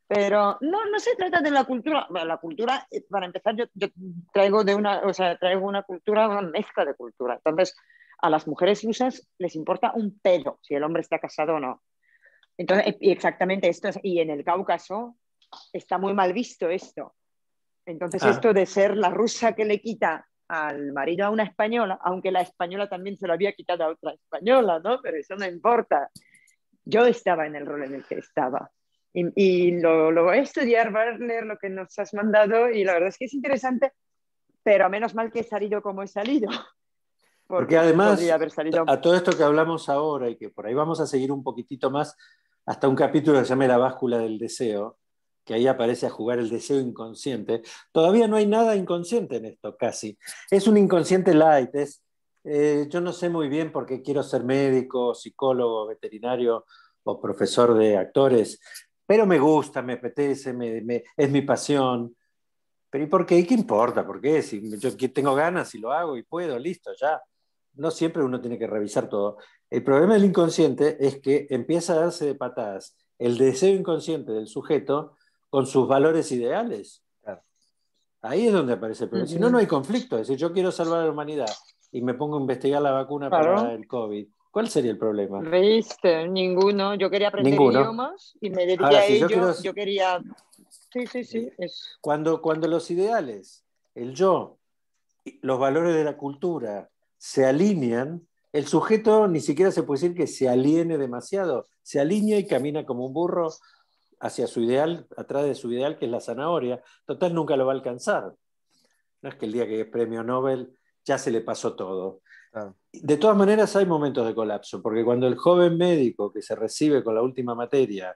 pero no se trata de la cultura. Bueno, la cultura, para empezar, yo traigo de una, o sea, traigo una cultura, una mezcla de cultura. Entonces, a las mujeres rusas les importa un pelo si el hombre está casado o no. Entonces, y exactamente esto y en el Cáucaso está muy mal visto esto. Entonces, esto de ser la rusa que le quita al marido a una española, aunque la española también se lo había quitado a otra española, ¿no? Pero eso no importa. Yo estaba en el rol en el que estaba. Y lo voy a estudiar, voy a leer lo que nos has mandado y la verdad es que es interesante, pero menos mal que he salido como he salido. Porque además, podría haber salido... a todo esto que hablamos ahora y que por ahí vamos a seguir un poquitito más, hasta un capítulo que se llama La báscula del deseo, que ahí aparece a jugar el deseo inconsciente. Todavía no hay nada inconsciente en esto, casi. Es un inconsciente light. Yo no sé muy bien por qué quiero ser médico, psicólogo, veterinario o profesor de actores, pero me gusta, me apetece, es mi pasión. Pero ¿y por qué? ¿Y qué importa? ¿Por qué? Si yo tengo ganas y lo hago y puedo, listo, ya. No siempre uno tiene que revisar todo. El problema del inconsciente es que empieza a darse de patadas el deseo inconsciente del sujeto con sus valores ideales. Claro. Ahí es donde aparece el problema. Si no, no hay conflicto. Es decir, yo quiero salvar a la humanidad y me pongo a investigar la vacuna para el COVID. ¿Cuál sería el problema? ¿Viste? Ninguno. Yo quería aprender Ninguno. idiomas y me dediqué Ahora, a si ello. Yo quería... Sí. Cuando los ideales, el yo, los valores de la cultura se alinean, el sujeto ni siquiera se puede decir que se aliene demasiado, se alinea y camina como un burro hacia su ideal, atrás de su ideal, que es la zanahoria. Total, nunca lo va a alcanzar. No es que el día que es premio Nobel ya se le pasó todo. Claro. De todas maneras, hay momentos de colapso, porque cuando el joven médico que se recibe con la última materia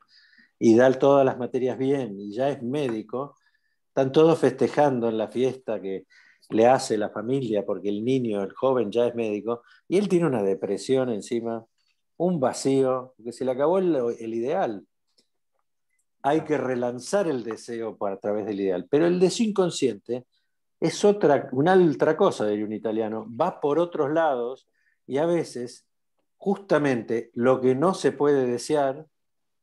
y da todas las materias bien y ya es médico, están todos festejando en la fiesta que le hace la familia porque el niño, el joven ya es médico, y él tiene una depresión encima, un vacío, porque se le acabó el ideal. Hay que relanzar el deseo a través del ideal, pero el deseo inconsciente es una otra cosa, diría un italiano, va por otros lados y a veces justamente lo que no se puede desear,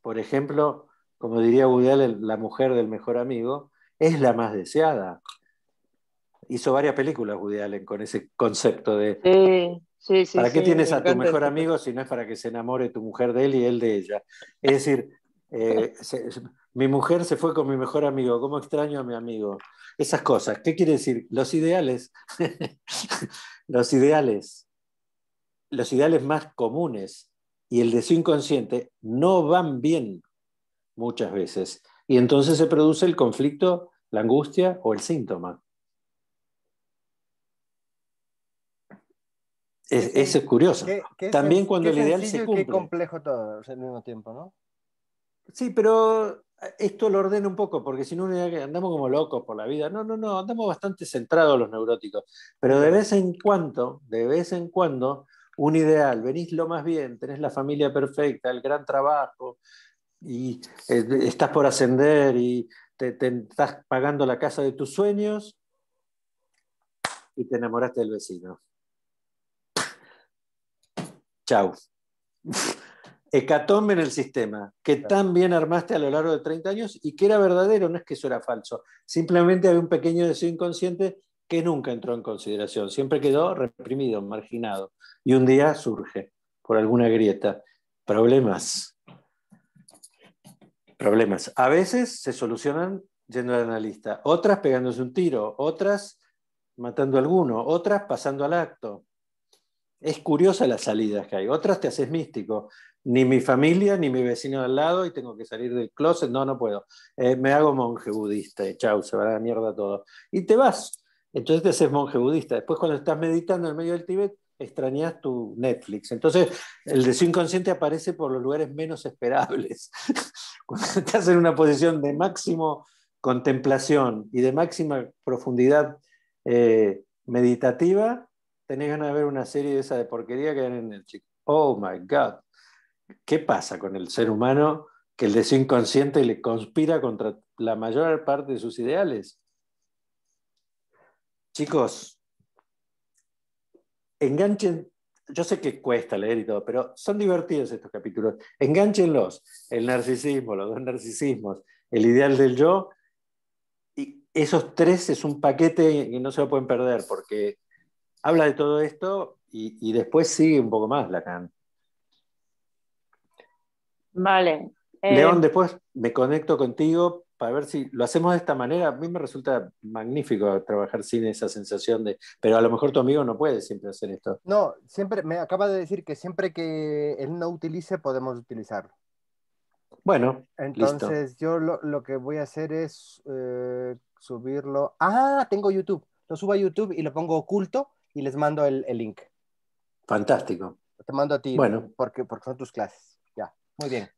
por ejemplo, como diría Woody Allen, la mujer del mejor amigo, es la más deseada. Hizo varias películas Woody Allen con ese concepto de Sí, ¿para qué tienes me a tu encanta mejor este amigo si no es para que se enamore tu mujer de él y él de ella? Es decir, mi mujer se fue con mi mejor amigo, ¿cómo extraño a mi amigo? Esas cosas. ¿Qué quiere decir? Los ideales, los ideales más comunes y el deseo inconsciente no van bien muchas veces. Y entonces se produce el conflicto, la angustia o el síntoma. Es curioso. También cuando el ideal se cumple. Qué complejo todo al mismo tiempo, ¿no? Sí, pero esto lo ordena un poco, porque si no andamos como locos por la vida. No, andamos bastante centrados los neuróticos. Pero de vez en cuando, un ideal, venís lo más bien, tenés la familia perfecta, el gran trabajo, y estás por ascender y te estás pagando la casa de tus sueños y te enamoraste del vecino. Chau. Hecatombe en el sistema, que tan bien armaste a lo largo de 30 años y que era verdadero, no es que eso era falso. Simplemente había un pequeño deseo inconsciente que nunca entró en consideración, siempre quedó reprimido, marginado. Y un día surge, por alguna grieta, problemas. A veces se solucionan yendo al analista, otras pegándose un tiro, otras matando a alguno, otras pasando al acto. Es curiosa las salidas que hay. Otras te haces místico. Ni mi familia, ni mi vecino de al lado, y tengo que salir del closet. No puedo. Me hago monje budista y chau, se va a la mierda todo. Y te vas. Entonces te haces monje budista. Después, cuando estás meditando en medio del Tíbet, extrañas tu Netflix. Entonces, el deseo inconsciente aparece por los lugares menos esperables. Cuando estás en una posición de máximo contemplación y de máxima profundidad meditativa, tenés ganas de ver una serie de esa de porquería que hay en Netflix. Oh my God. ¿Qué pasa con el ser humano que el deseo inconsciente le conspira contra la mayor parte de sus ideales? Chicos, enganchen. Yo sé que cuesta leer y todo, pero son divertidos estos capítulos. Enganchenlos. El narcisismo, los dos narcisismos, el ideal del yo. Y esos tres es un paquete y no se lo pueden perder porque habla de todo esto y después sigue un poco más Lacan. Vale. León, después me conecto contigo para ver si lo hacemos de esta manera. A mí me resulta magnífico trabajar sin esa sensación de, pero a lo mejor tu amigo no puede siempre hacer esto. No, siempre me acaba de decir que siempre que él no utilice, podemos utilizarlo. Bueno, Entonces listo. yo lo que voy a hacer es subirlo. Ah, tengo YouTube. Lo subo a YouTube y lo pongo oculto y les mando el link. Fantástico. Te mando a ti Bueno, porque son tus clases. Ya, muy bien.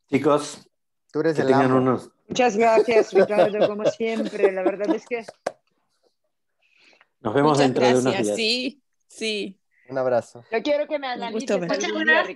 chicos, Tú eres que el tengan amo. unos... Muchas gracias, Ricardo, como siempre. La verdad es que Nos vemos Muchas dentro de unos gracias, días. sí, sí. Un abrazo. yo quiero que me Un gusto analices ver. algún día, Ricardo.